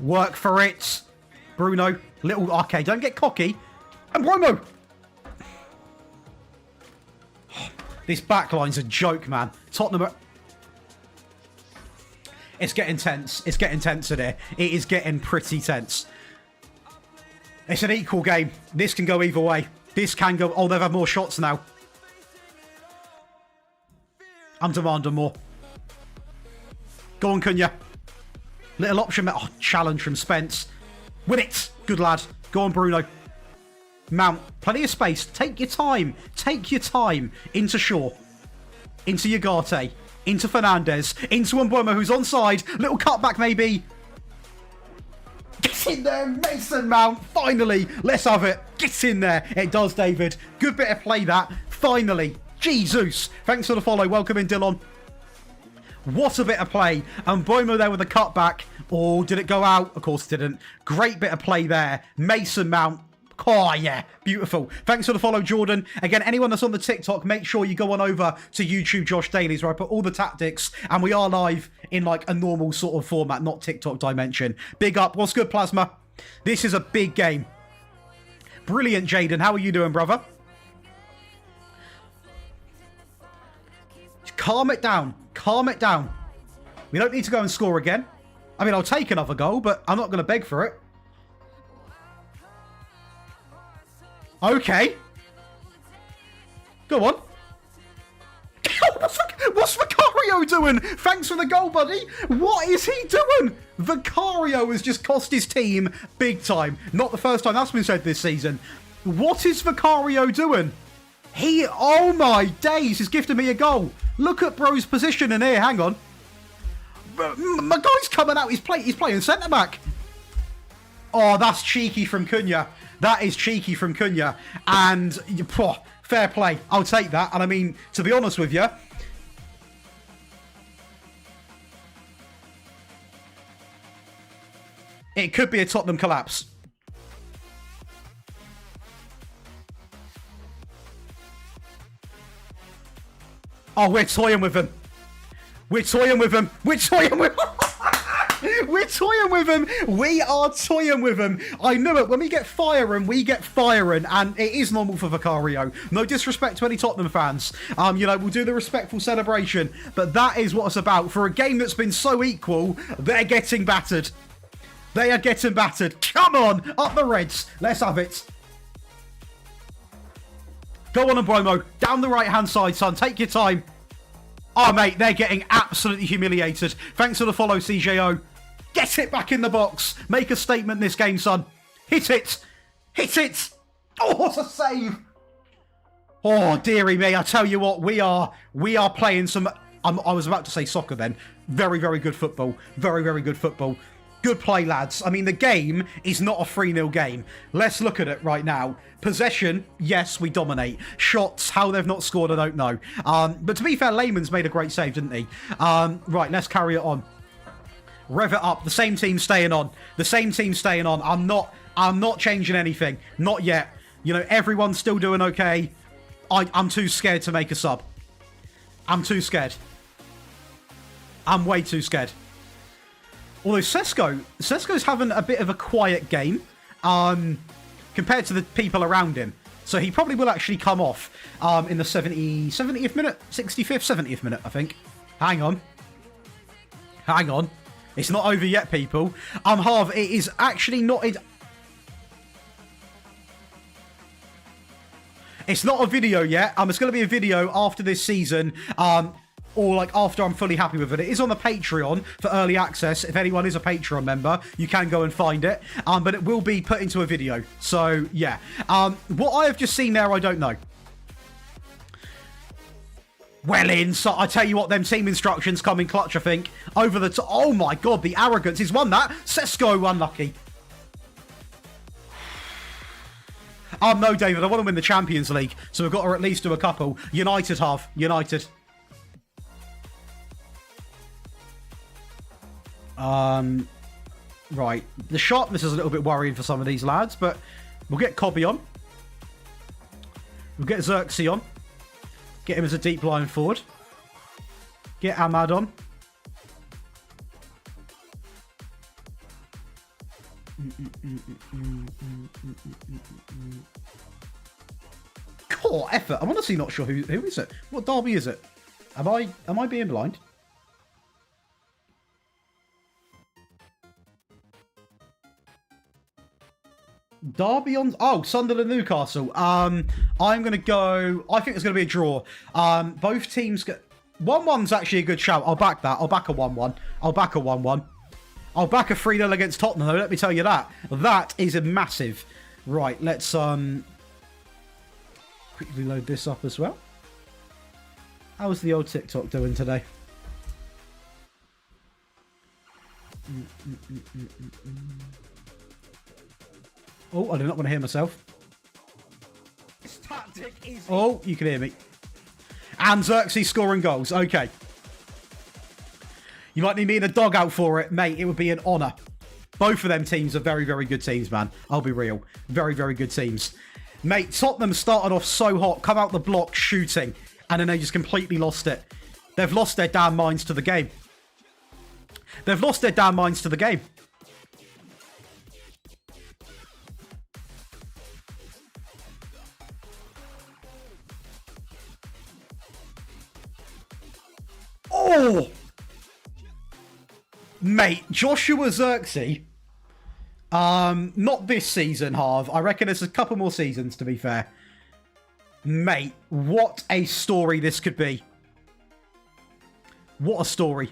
A: Work for it. Bruno. Little... Okay, don't get cocky. And Bruno. This backline's a joke, man. Tottenham are... It's getting tense. It's getting tense in here. It is getting pretty tense. It's an equal game. This can go either way. This can go... Oh, they've had more shots now. I'm demanding more. Go on, Cunha. Little option. Oh, challenge from Spence. Win it. Good lad. Go on, Bruno. Mount. Plenty of space. Take your time. Take your time. Into Shaw. Into Ugarte. Into Fernandes. Into Mbeumo, who's onside. Little cutback, maybe. Get in there, Mason Mount. Finally. Let's have it. Get in there. It does, David. Good bit of play, that. Finally. Jesus. Thanks for the follow. Welcome in, Dylan. What a bit of play. And Mbeumo there with the cutback. Oh, did it go out? Of course it didn't. Great bit of play there. Mason Mount. Oh, yeah. Beautiful. Thanks for the follow, Jordan. Again, anyone that's on the TikTok, make sure you go on over to YouTube Josh Dailies, where I put all the tactics, and we are live in like a normal sort of format, not TikTok dimension. Big up. What's good, Plasma? This is a big game. Brilliant, Jaden. How are you doing, brother? Calm it down. Calm it down. We don't need to go and score again. I mean, I'll take another goal, but I'm not going to beg for it. Okay. Go on. What's Vicario Vicario doing? Thanks for the goal, buddy. What is he doing? Vicario has just cost his team big time. Not the first time that's been said this season. What is Vicario doing? Oh my days, he's gifted me a goal. Look at bro's position in here. Hang on. My guy's coming out. He's playing centre-back. Oh, that's cheeky from Cunha. That is cheeky from Cunha. And, fair play. I'll take that. And I mean, to be honest with you, it could be a Tottenham collapse. Oh, we're toying with him. We're toying with him. We're toying with him. We're toying with him. We are toying with him. I knew it. When we get firing, we get firing. And it is normal for Vicario. No disrespect to any Tottenham fans. We'll do the respectful celebration. But that is what it's about. For a game that's been so equal, they're getting battered. They are getting battered. Come on. Up the Reds. Let's have it. Go on and Bromo. Down the right-hand side, son. Take your time. Oh, mate, they're getting absolutely humiliated. Thanks for the follow, CJO. Get it back in the box. Make a statement this game, son. Hit it. Hit it. Oh, what a save. Oh, dearie me. I tell you what, we are playing some... I was about to say soccer then. Very, very good football. Very, very good football. Good play, lads. I mean, the game is not a 3-0 game. Let's look at it right now. Possession, yes, we dominate. Shots, how they've not scored, I don't know. But to be fair, Lehman's made a great save, didn't he? Right, let's carry it on. Rev it up. The same team staying on. The same team staying on. I'm not changing anything. Not yet. Everyone's still doing okay. I'm too scared to make a sub. I'm too scared. I'm way too scared. Although Sesko's having a bit of a quiet game compared to the people around him. So he probably will actually come off in the 70th minute, 65th, 70th minute, I think. Hang on. It's not over yet, people. Harv, it is actually not... It's not a video yet. It's going to be a video after this season. Or like after I'm fully happy with it. It is on the Patreon for early access. If anyone is a Patreon member, you can go and find it. But it will be put into a video. So, yeah. What I have just seen there, I don't know. Well in. So I tell you what, them team instructions come in clutch, I think. Over the top. Oh my God, the arrogance. He's won that. Sesko unlucky. No, David, I want to win the Champions League. So we've got to at least do a couple. United half. United. Right. The sharpness is a little bit worrying for some of these lads, but we'll get Cobby on. We'll get Xerxes on. Get him as a deep line forward. Get Ahmad on. Core effort. I'm honestly not sure who is it. What derby is it? Am I being blind? Derby on... Oh, Sunderland, Newcastle. I'm going to go... I think it's going to be a draw. Both teams... 1-1's actually a good shout. I'll back that. I'll back a 1-1. I'll back a 1-1. I'll back a 3-0 against Tottenham, though. Let me tell you that. That is a massive... Right, let's quickly load this up as well. How's the old TikTok doing today? Oh, I do not want to hear myself. Oh, you can hear me. And Xerxes scoring goals. Okay. You might need me in a dugout for it, mate. It would be an honour. Both of them teams are very, very good teams, man. I'll be real. Very, very good teams. Mate, Tottenham started off so hot, come out the block shooting, and then they just completely lost it. They've lost their damn minds to the game. They've lost their damn minds to the game. Oh! Mate, Joshua Xerxes. Not this season, Harv. I reckon there's a couple more seasons, to be fair. Mate, what a story this could be. What a story.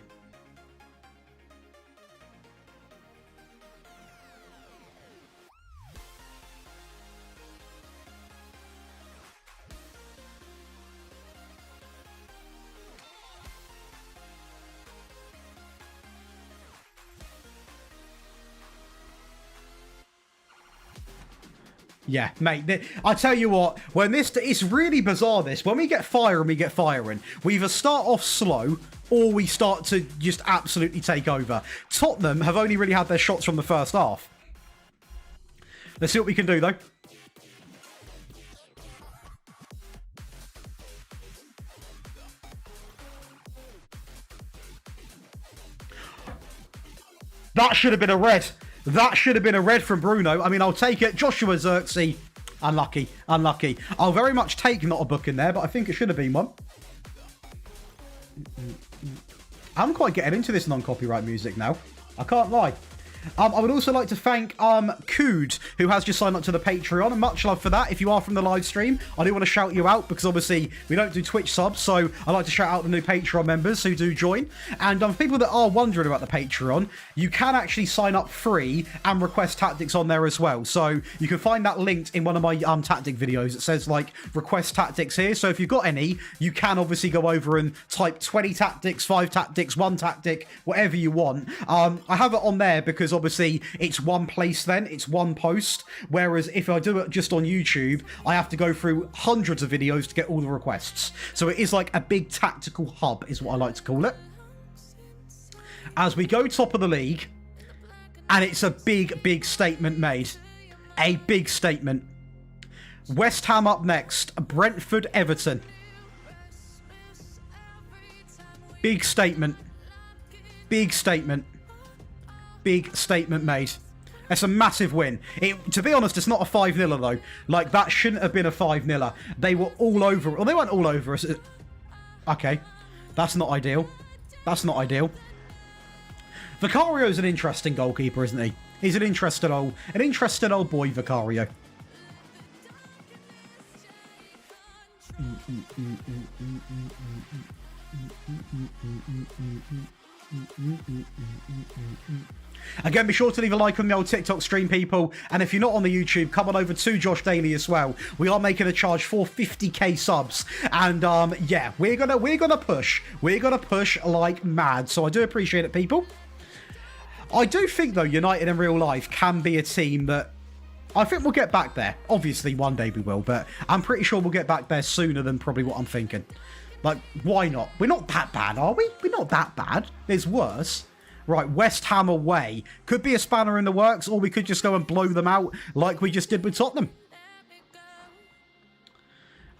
A: Yeah, mate, I tell you what, when it's really bizarre this, when we get fire and we get firing, we either start off slow or we start to just absolutely take over. Tottenham have only really had their shots from the first half. Let's see what we can do, though. That should have been a red. That should have been a red from Bruno. I mean, I'll take it. Joshua Zirkzee. Unlucky. Unlucky. I'll very much take not a book in there, but I think it should have been one. I'm quite getting into this non-copyright music now. I can't lie. I would also like to thank Cood, who has just signed up to the Patreon, and much love for that. If you are from the live stream, I do want to shout you out, because obviously we don't do Twitch subs, so I like to shout out the new Patreon members who do join. And for people that are wondering about the Patreon, you can actually sign up free and request tactics on there as well. So you can find that linked in one of my tactic videos. It says like request tactics here. So if you've got any, you can obviously go over and type 20 tactics, 5 tactics, 1 tactic, whatever you want. I have it on there because obviously it's one place then, it's one post, whereas if I do it just on YouTube, I have to go through hundreds of videos to get all the requests. So it is like a big tactical hub is what I like to call it. As we go top of the league, and it's a big statement made. A big statement. West Ham up next, Brentford, Everton. Big statement. Big statement. Big statement made. That's a massive win. To be honest, it's not a 5-0 though. Like, that shouldn't have been a 5-0. They were all over. Well, they weren't all over us. Okay. That's not ideal. That's not ideal. Vicario's an interesting goalkeeper, isn't he? He's an interesting old boy, Vicario. Again, be sure to leave a like on the old TikTok stream, people. And if you're not on the YouTube, come on over to Josh Daly as well. We are making a charge for 50k subs, and yeah, we're gonna push. We're gonna push like mad. So I do appreciate it, people. I do think though, United in real life can be a team that I think we'll get back there. Obviously, one day we will, but I'm pretty sure we'll get back there sooner than probably what I'm thinking. Like, why not? We're not that bad, are we? We're not that bad. There's worse. Right, West Ham away. Could be a spanner in the works, or we could just go and blow them out like we just did with Tottenham.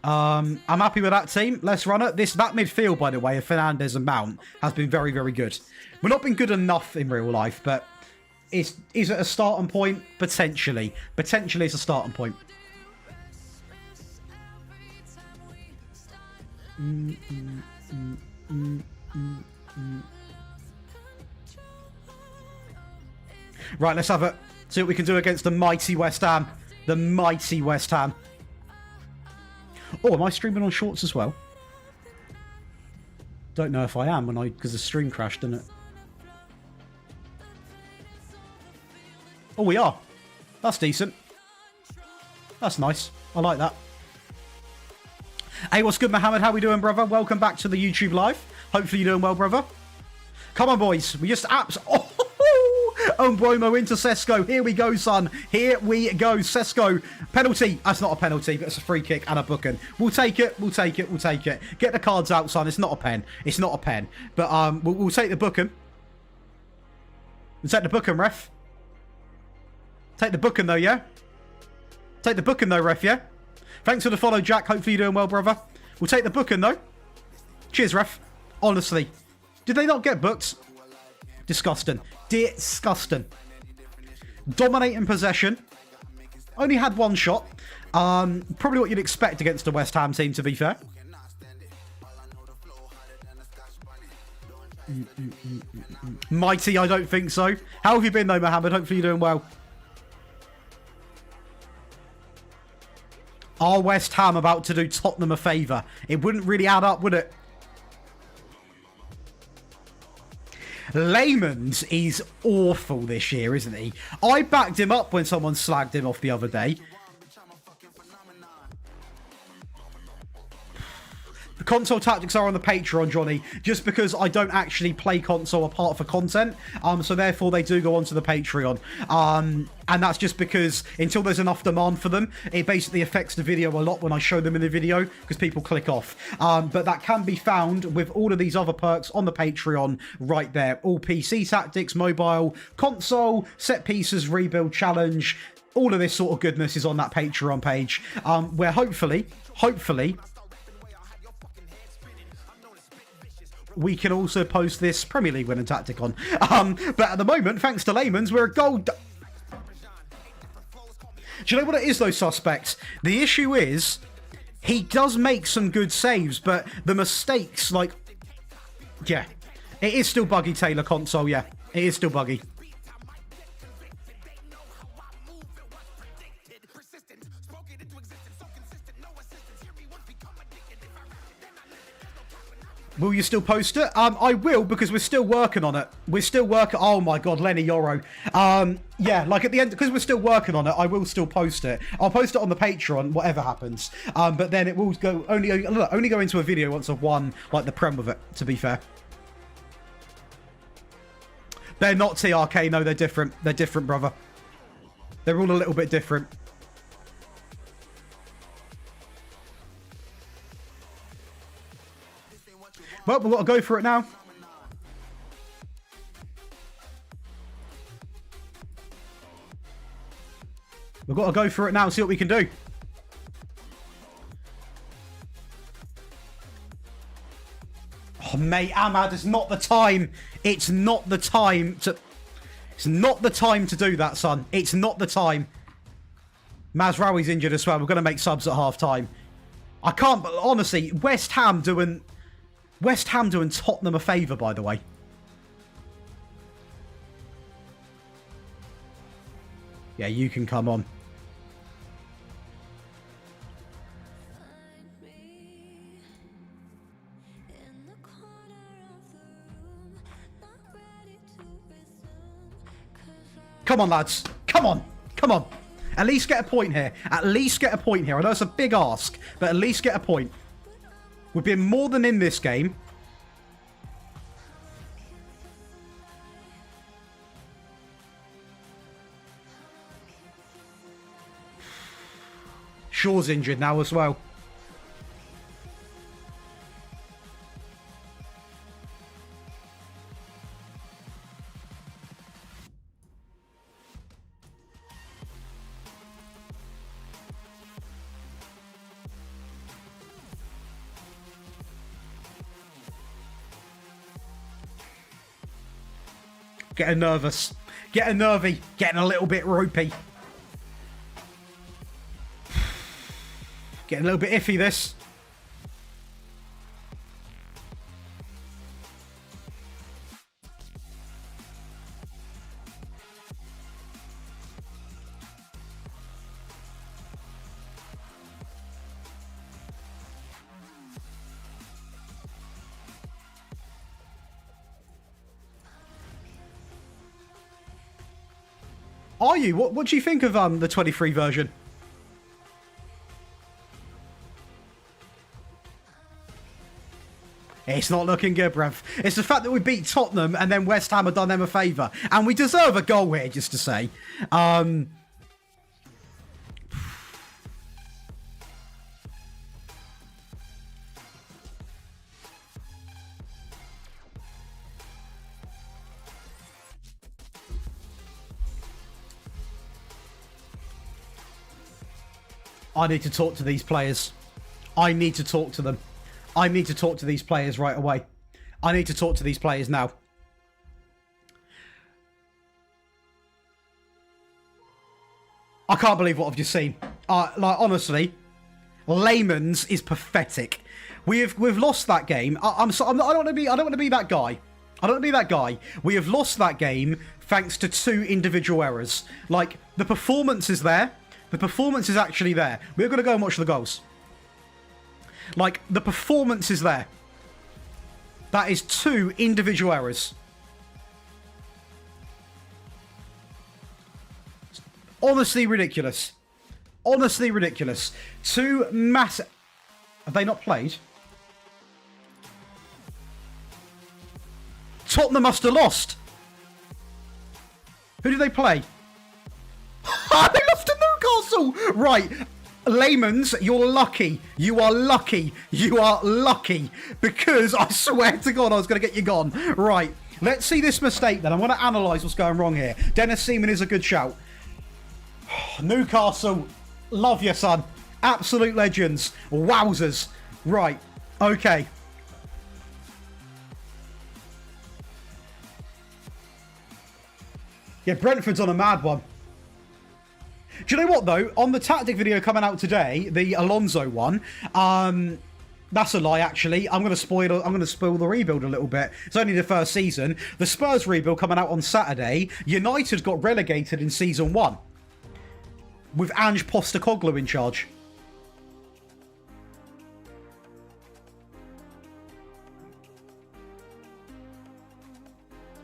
A: I'm happy with that team. Let's run it. That midfield, by the way, of Fernandes and Mount has been very, very good. We've not been good enough in real life, but is it a starting point? Potentially. Potentially it's a starting point. Right, let's have it. See what we can do against the mighty West Ham. The mighty West Ham. Oh, am I streaming on shorts as well? Don't know if I am because the stream crashed, didn't it? Oh, we are. That's decent. That's nice. I like that. Hey, what's good, Mohammed? How we doing, brother? Welcome back to the YouTube live. Hopefully you're doing well, brother. Come on, boys. We just Mbromo into Sesko. Here we go, son. Here we go. Sesko. Penalty. That's not a penalty, but it's a free kick and a booking. We'll take it. We'll take it. We'll take it. Get the cards out, son. It's not a pen. It's not a pen. But we'll take the booking. We'll take the booking, ref. Take the booking, though, yeah? Take the booking, though, ref, yeah? Thanks for the follow, Jack. Hopefully you're doing well, brother. We'll take the booking, though. Cheers, ref. Honestly. Did they not get booked? Disgusting. Disgusting. Dominating possession. Only had one shot. Probably what you'd expect against a West Ham team, to be fair. Mighty, I don't think so. How have you been, though, Mohammed? Hopefully you're doing well. Are West Ham about to do Tottenham a favour? It wouldn't really add up, would it? Layman's is awful this year, isn't he? I backed him up when someone slagged him off the other day. The console tactics are on the Patreon, Johnny, just because I don't actually play console apart for content. So therefore they do go onto the Patreon. And that's just because until there's enough demand for them, it basically affects the video a lot when I show them in the video because people click off. But that can be found with all of these other perks on the Patreon right there. All PC tactics, mobile, console, set pieces, rebuild, challenge. All of this sort of goodness is on that Patreon page, where hopefully, we can also post this Premier League winning tactic on. But at the moment, thanks to Layman's, we're a goal... Do you know what it is, though, suspects? The issue is, he does make some good saves, but the mistakes, like... Yeah. It is still buggy, Taylor console, yeah. It is still buggy. Will you still post it? I will, because we're still working on it. We're still working... Oh, my God, Lenny Yoro. Yeah, like at the end, because we're still working on it, I will still post it. I'll post it on the Patreon, whatever happens. But then it will go only go into a video once I've won, like, the Prem with it, to be fair. They're not TRK, no, they're different. They're different, brother. They're all a little bit different. Well, we've got to go for it now. We've got to go for it now and see what we can do. Oh, mate, Ahmad, it's not the time. It's not the time to... It's not the time to do that, son. It's not the time. Mazraoui's injured as well. We're going to make subs at half-time. I can't, but honestly, West Ham doing Tottenham a favour, by the way. Yeah, you can come on. Come on, lads. Come on. Come on. At least get a point here. At least get a point here. I know it's a big ask, but at least get a point. We've been more than in this game. Shaw's injured now as well. Getting nervous. Getting nervy. Getting a little bit ropey. Getting a little bit iffy, this. Are you? What do you think of the 23 version? It's not looking good, bruv. It's the fact that we beat Tottenham and then West Ham have done them a favour. And we deserve a goal here, just to say. I need to talk to these players. I need to talk to them. I need to talk to these players right away. I need to talk to these players now. I can't believe what I've just seen. Like, honestly, Layman's is pathetic. We've lost that game. I don't want to be that guy. I don't want to be that guy. We have lost that game thanks to 2 individual errors. Like, the performance is there. The performance is actually there. We're going to go and watch the goals. Like, the performance is there. That is 2 individual errors. Honestly ridiculous. Honestly ridiculous. Two massive... Have they not played? Tottenham must have lost. Who did they play? They lost to Newcastle. Right. Layman's, you're lucky. You are lucky. You are lucky. Because I swear to God I was going to get you gone. Right. Let's see this mistake then. I'm going to analyse what's going wrong here. Dennis Seaman is a good shout. Newcastle. Love you, son. Absolute legends. Wowzers. Right. Okay. Yeah, Brentford's on a mad one. Do you know what, though? On the tactic video coming out today, the Alonso one, that's a lie, actually. I'm going to spoil the rebuild a little bit. It's only the first season. The Spurs rebuild coming out on Saturday. United got relegated in Season 1 with Ange Postecoglou in charge.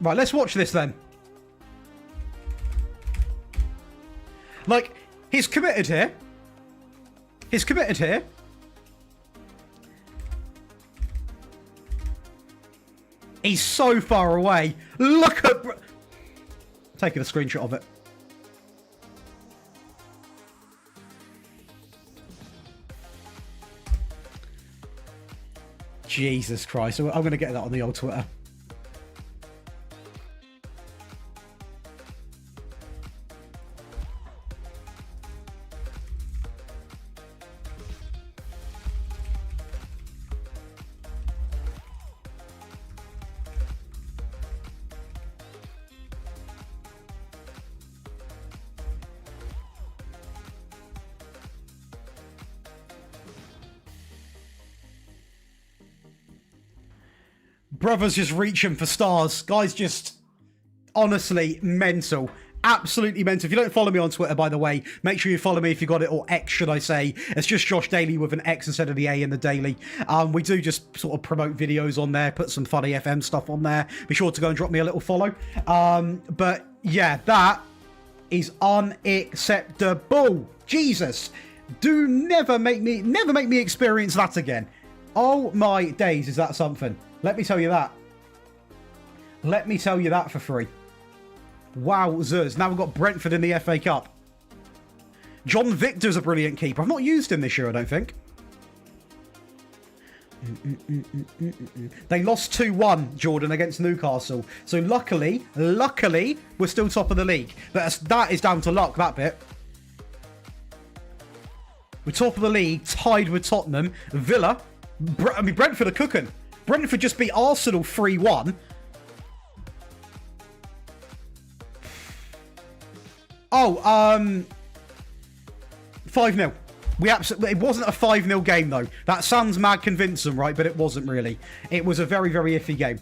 A: Right, let's watch this then. Like, he's committed here. He's committed here. He's so far away. Look at... Taking a screenshot of it. Jesus Christ. I'm going to get that on the old Twitter. Brothers just reaching for stars. Guys just, honestly, mental. Absolutely mental. If you don't follow me on Twitter, by the way, make sure you follow me if you got it, or X, should I say. It's just Josh Daly with an X instead of the A in the Daily. We do just sort of promote videos on there, put some funny FM stuff on there. Be sure to go and drop me a little follow. But yeah, that is unacceptable. Jesus. Do never make me experience that again. Oh my days, is that something? Let me tell you that. Let me tell you that for free. Wowzers. Now we've got Brentford in the FA Cup. John Victor's a brilliant keeper. I've not used him this year, I don't think. They lost 2-1, Jordan, against Newcastle. So luckily, we're still top of the league. That is down to luck, that bit. We're top of the league, tied with Tottenham. Villa. Brentford are cooking. Brentford just beat Arsenal 3-1. Oh, 5-0. It wasn't a 5-0 game, though. That sounds mad convincing, right? But it wasn't really. It was a very, very iffy game.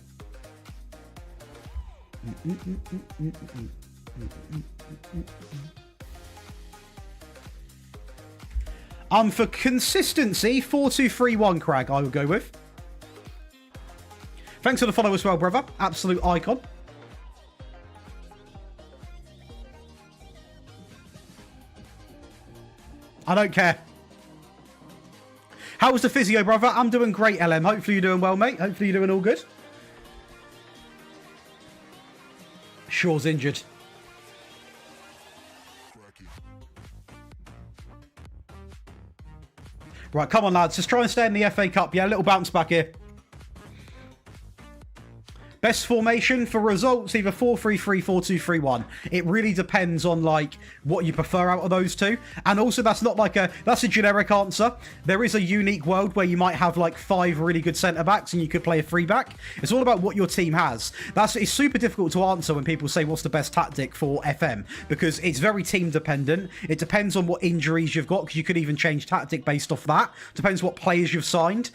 A: For consistency, 4-2-3-1, Crag, I would go with. Thanks for the follow as well, brother. Absolute icon. I don't care. How was the physio, brother? I'm doing great, LM. Hopefully you're doing well, mate. Hopefully you're doing all good. Shaw's injured. Right, come on, lads. Just try and stay in the FA Cup. Yeah, a little bounce back here. Best formation for results, either 4-3-3, 4-2-3-1. It really depends on, like, what you prefer out of those two. And also, that's a generic answer. There is a unique world where you might have, like, 5 really good centre-backs and you could play a 3-back. It's all about what your team has. It's super difficult to answer when people say what's the best tactic for FM, because it's very team-dependent. It depends on what injuries you've got, because you could even change tactic based off that. Depends what players you've signed.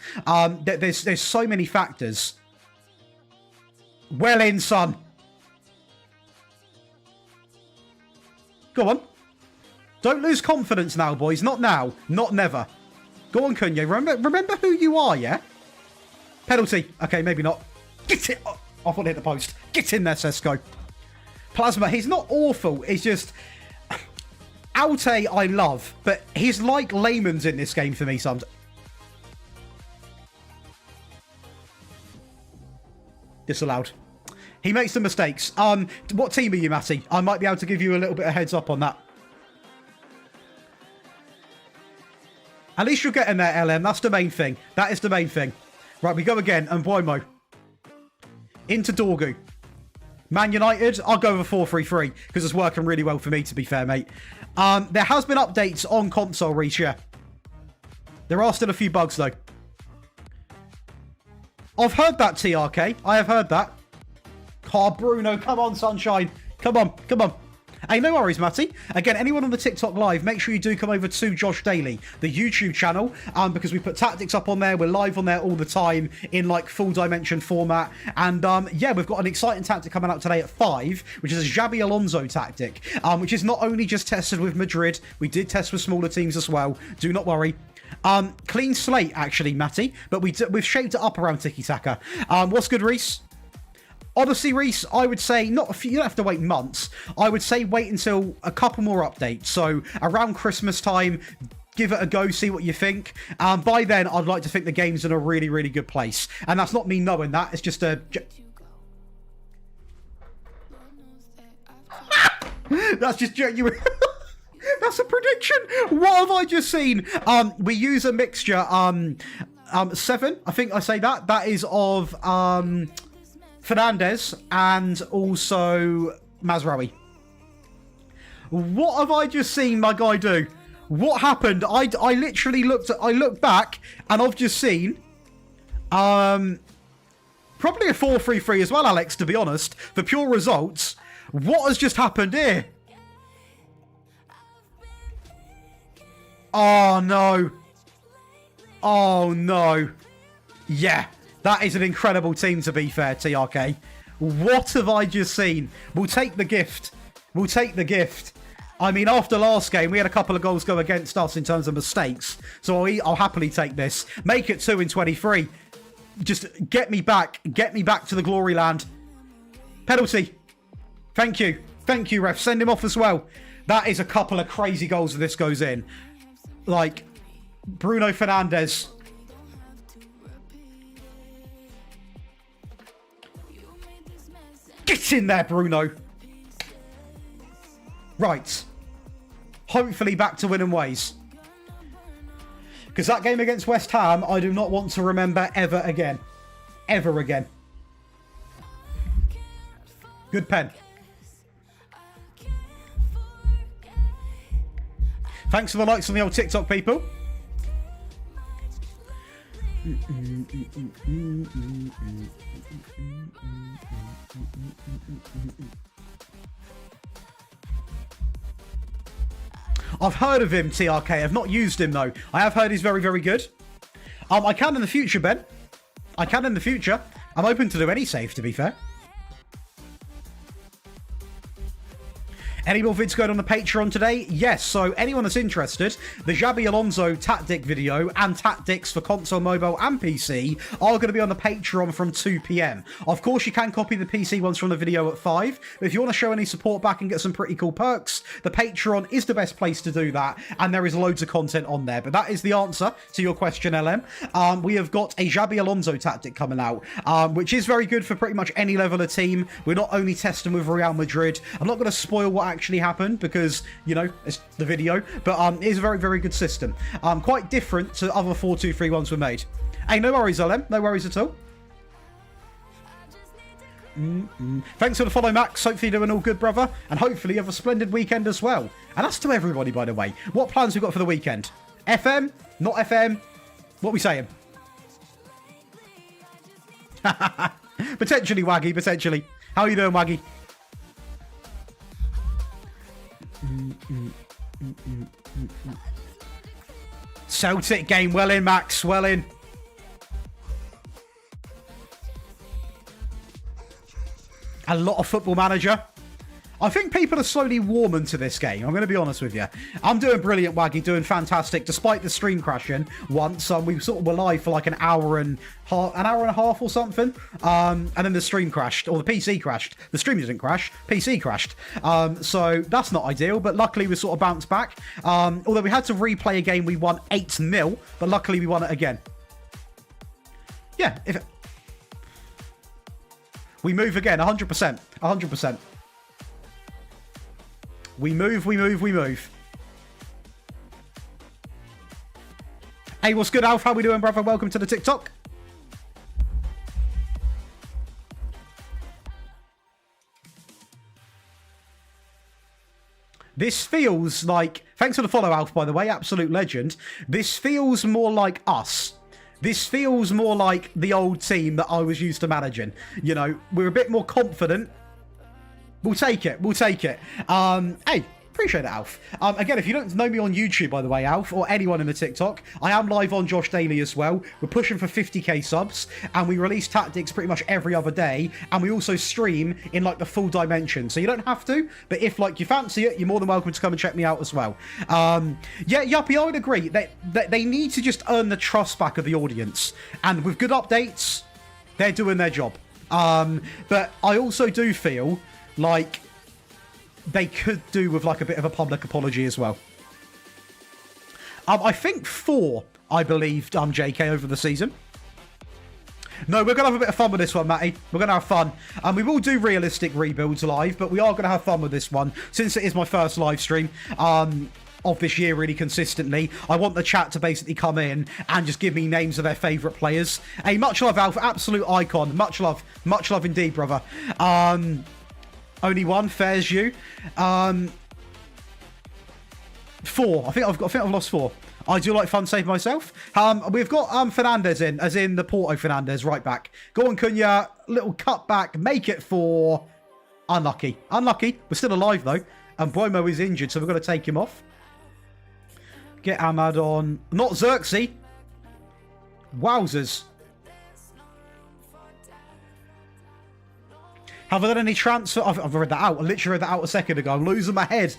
A: There's so many factors. Well in, son. Go on. Don't lose confidence now, boys. Not now. Not never. Go on, Cunha. Remember who you are, yeah? Penalty. Okay, maybe not. Get it. Oh, I thought it hit the post. Get in there, Sesko. Plasma. He's not awful. It's just... Alte I love, but he's like Layman's in this game for me sometimes. Disallowed. He makes the mistakes. What team are you, Matty? I might be able to give you a little bit of heads up on that. At least you're getting there, LM. That's the main thing. That is the main thing. Right, we go again. And Boimo. Into Dorgu. Man United, I'll go with 4-3-3 because it's working really well for me, to be fair, mate. There has been updates on console reach, yeah. There are still a few bugs, though. I've heard that, TRK. I have heard that. Oh, Bruno, come on, sunshine. Come on, come on. Hey, no worries, Matty. Again, anyone on the TikTok live, make sure you do come over to Josh Daly, the YouTube channel, because we put tactics up on there. We're live on there all the time in like full dimension format. And yeah, we've got an exciting tactic coming out today at 5, which is a Xabi Alonso tactic, which is not only just tested with Madrid, we did test with smaller teams as well. Do not worry. Clean slate, actually, Matty, but we've shaped it up around tiki-taka. What's good, Reese? Honestly, Reese, I would say not a few, you don't have to wait months. I would say wait until a couple more updates. So around Christmas time, give it a go, see what you think. By then, I'd like to think the game's in a really, really good place. And that's not me knowing that. It's just a... That's just... you. That's a prediction. What have I just seen? We use a mixture. 7, I think I say that. That is of... Fernandez and also Mazraoui. What have I just seen my guy do? What happened? I literally looked back and I've just seen probably a 4-3-3 as well, Alex, to be honest. For pure results, what has just happened here? Oh no. Oh no. Yeah. That is an incredible team, to be fair, TRK. What have I just seen? We'll take the gift. We'll take the gift. I mean, after last game, we had a couple of goals go against us in terms of mistakes. So I'll happily take this. Make it 2 in 23. Just get me back. Get me back to the glory land. Penalty. Thank you. Thank you, ref. Send him off as well. That is a couple of crazy goals if this goes in. Like, Bruno Fernandes... Get in there, Bruno. Right. Hopefully back to winning ways. Because that game against West Ham, I do not want to remember ever again. Ever again. Good pen. Thanks for the likes on the old TikTok, people. I've heard of him, TRK. I've not used him, though. I have heard he's very, very good. I can in the future, Ben. I can in the future. I'm open to do any save, to be fair. Any more vids going on the Patreon today? Yes, so anyone that's interested, the Xabi Alonso tactic video and tactics for console, mobile and PC are going to be on the Patreon from 2 PM. Of course, you can copy the PC ones from the video at 5, but if you want to show any support back and get some pretty cool perks, the Patreon is the best place to do that, and there is loads of content on there. But that is the answer to your question, LM. We have got a Xabi Alonso tactic coming out, which is very good for pretty much any level of team. We're not only testing with Real Madrid. I'm not going to spoil what actually happened because, you know, it's the video, but it is a very, very good system. Quite different to other 4-2-3 ones we made. Hey, no worries, LM. No worries at all. Thanks for the follow, Max. Hopefully you're doing all good, brother. And hopefully you have a splendid weekend as well. And that's to everybody, by the way. What plans we got for the weekend? FM? Not FM? What are we saying? Potentially, Waggy. Potentially. How are you doing, Waggy? Celtic game. Well in, Max. Well in. A lot of Football Manager. I think people are slowly warming to this game. I'm going to be honest with you. I'm doing brilliant, Waggy, doing fantastic, despite the stream crashing once. We sort of were live for like an hour and a half or something. And then the stream crashed, or the PC crashed. The stream didn't crash, PC crashed. So that's not ideal, but luckily we sort of bounced back. Although we had to replay a game we won 8-0, but luckily we won it again. Yeah, we move again, 100%. 100%. We move. Hey, what's good, Alf? How we doing, brother? Welcome to the TikTok. This feels like... Thanks for the follow, Alf, by the way. Absolute legend. This feels more like us. This feels more like the old team that I was used to managing. You know, we're a bit more confident. We'll take it. Hey, appreciate it, Alf. Again, if you don't know me on YouTube, by the way, Alf, or anyone in the TikTok, I am live on Josh Daily as well. We're pushing for 50k subs, and we release tactics pretty much every other day, and we also stream in, like, the full dimension. So you don't have to, but if, like, you fancy it, you're more than welcome to come and check me out as well. Yeah, Yuppie, I would agree. They need to just earn the trust back of the audience. And with good updates, they're doing their job. But I also do feel like they could do with like a bit of a public apology as well. I think 4, I believe, JK over the season. No, we're going to have a bit of fun with this one, Matty. We're going to have fun. We will do realistic rebuilds live, but we are going to have fun with this one since it is my first live stream of this year really consistently. I want the chat to basically come in and just give me names of their favourite players. Hey, much love, Alf. Absolute icon. Much love. Much love indeed, brother. Only one, fares you. 4. I think I've lost 4. I do like fun save myself. We've got Fernandez in, as in the Porto Fernandez, right back. Go on, Cunha. Little cut back. Make it 4. Unlucky. Unlucky. We're still alive, though. And Bromo is injured, so we've got to take him off. Get Ahmad on. Not Xerxes. Wowzers. Have I done any transfer? I've read that out. I literally read that out a second ago. I'm losing my head.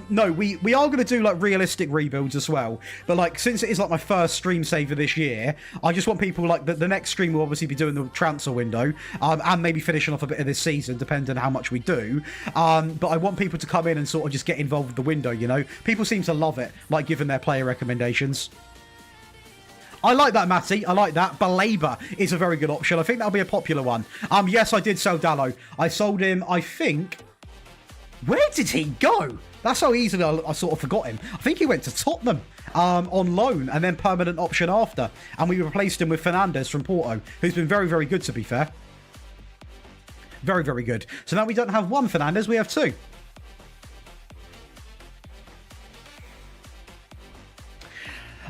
A: No, we are going to do like realistic rebuilds as well. But like, since it is like my first stream saver this year, I just want people like the next stream will obviously be doing the transfer window and maybe finishing off a bit of this season, depending on how much we do. But I want people to come in and sort of just get involved with the window, you know? People seem to love it, like giving their player recommendations. I like that, Matty. I like that. Belabor is a very good option. I think that'll be a popular one. Yes, I did sell Dallo. I sold him, I think... Where did he go? That's how easily I sort of forgot him. I think he went to Tottenham on loan and then permanent option after. And we replaced him with Fernandez from Porto, who's been very, very good, to be fair. Very, very good. So now we don't have 1 Fernandez, we have 2.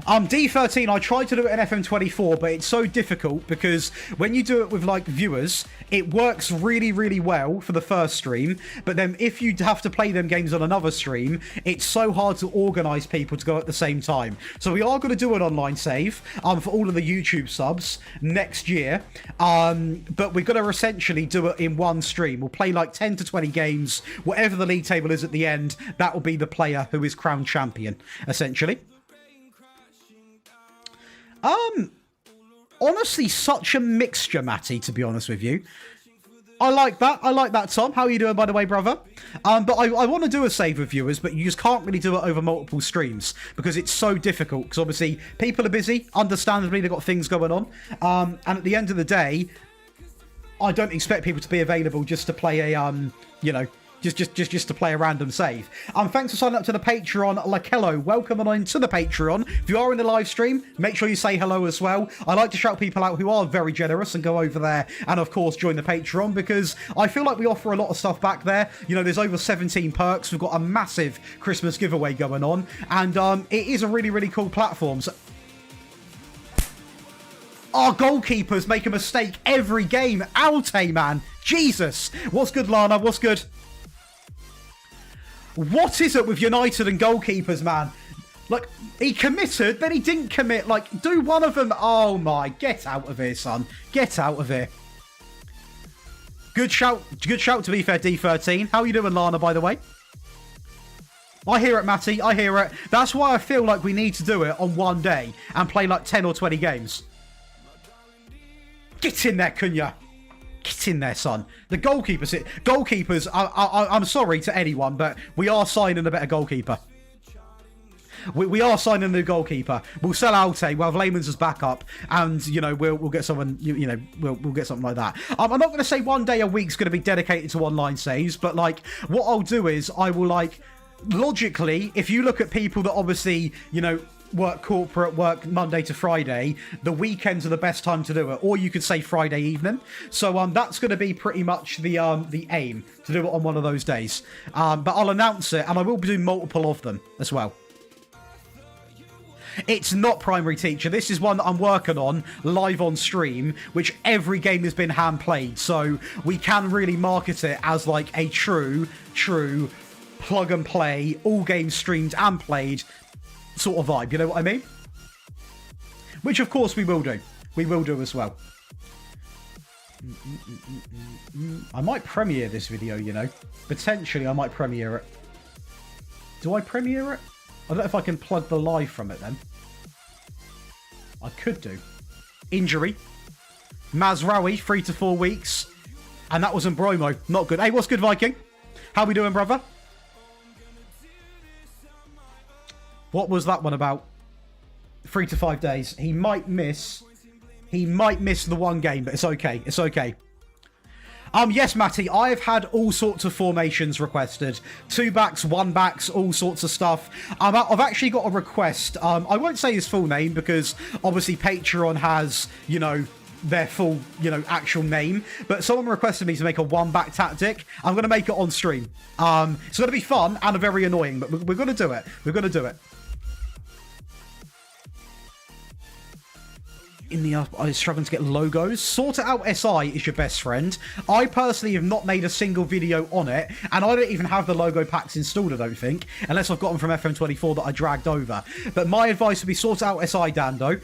A: D13, I tried to do it in FM24, but it's so difficult because when you do it with, like, viewers, it works really, really well for the first stream, but then if you have to play them games on another stream, it's so hard to organise people to go at the same time. So we are going to do an online save for all of the YouTube subs next year, but we're going to essentially do it in one stream. We'll play, like, 10 to 20 games. Whatever the league table is at the end, that will be the player who is crowned champion, essentially. Honestly, such a mixture, Matty, to be honest with you. I like that. I like that, Tom. How are you doing, by the way, brother? But I want to do a save with viewers, but you just can't really do it over multiple streams because it's so difficult. Because obviously, people are busy. Understandably, they've got things going on. And at the end of the day, I don't expect people to be available just to play a, you know, just to play a random save. Thanks for signing up to the Patreon, Lakello. Welcome on to the Patreon. If you are in the live stream, make sure you say hello as well. I like to shout people out who are very generous and go over there and, of course, join the Patreon because I feel like we offer a lot of stuff back there. You know, there's over 17 perks. We've got a massive Christmas giveaway going on, and it is a really, really cool platform. So our goalkeepers make a mistake every game. Alte, man. Jesus. What's good, Lana? What's good? What is it with United and goalkeepers, man? Like, he committed, then he didn't commit. Like, do one of them. Oh, my. Get out of here, son. Get out of here. Good shout to be fair, D13. How are you doing, Lana, by the way? I hear it, Matty. I hear it. That's why I feel like we need to do it on one day and play like 10 or 20 games. Get in there, Cunha. Get in there, son. The goalkeepers, I'm sorry to anyone, but we are signing a better goalkeeper. We are signing a new goalkeeper. We'll sell Alte. We'll have Layman's as backup, and you know we'll get someone. We'll get something like that. I'm not going to say one day a week's going to be dedicated to online saves, but like what I'll do is I will like logically, if you look at people that obviously work corporate, work Monday to Friday, the weekends are the best time to do it, or you could say Friday evening. So that's going to be pretty much the aim, to do it on one of those days. But I'll announce it, and I will be doing multiple of them as well. It's not Primary Teacher. This is one that I'm working on live on stream, which every game has been hand played, so we can really market it as like a true plug and play, all games streamed and played sort of vibe. You know what I mean? Which of course we will do. We will do as well. I might premiere this video, Potentially I might premiere it. Do I premiere it? I don't know if I can plug the live from it then. I could do. Injury. Mazraoui, 3 to 4 weeks. And that was in Bromo. Not good. Hey, what's good, Viking? How we doing, brother? What was that one about? 3 to 5 days. He might miss the one game, but it's okay. It's okay. Yes, Matty, I've had all sorts of formations requested. 2 backs, 1 backs, all sorts of stuff. I've actually got a request. I won't say his full name because obviously Patreon has, their full, actual name. But someone requested me to make a 1-back tactic. I'm going to make it on stream. It's going to be fun and very annoying, but we're going to do it. We're going to do it. I was struggling to get logos. Sort It Out SI is your best friend. I personally have not made a single video on it, and I don't even have the logo packs installed, I don't think, unless I've got them from FM24 that I dragged over. But my advice would be Sort It Out SI, Dando,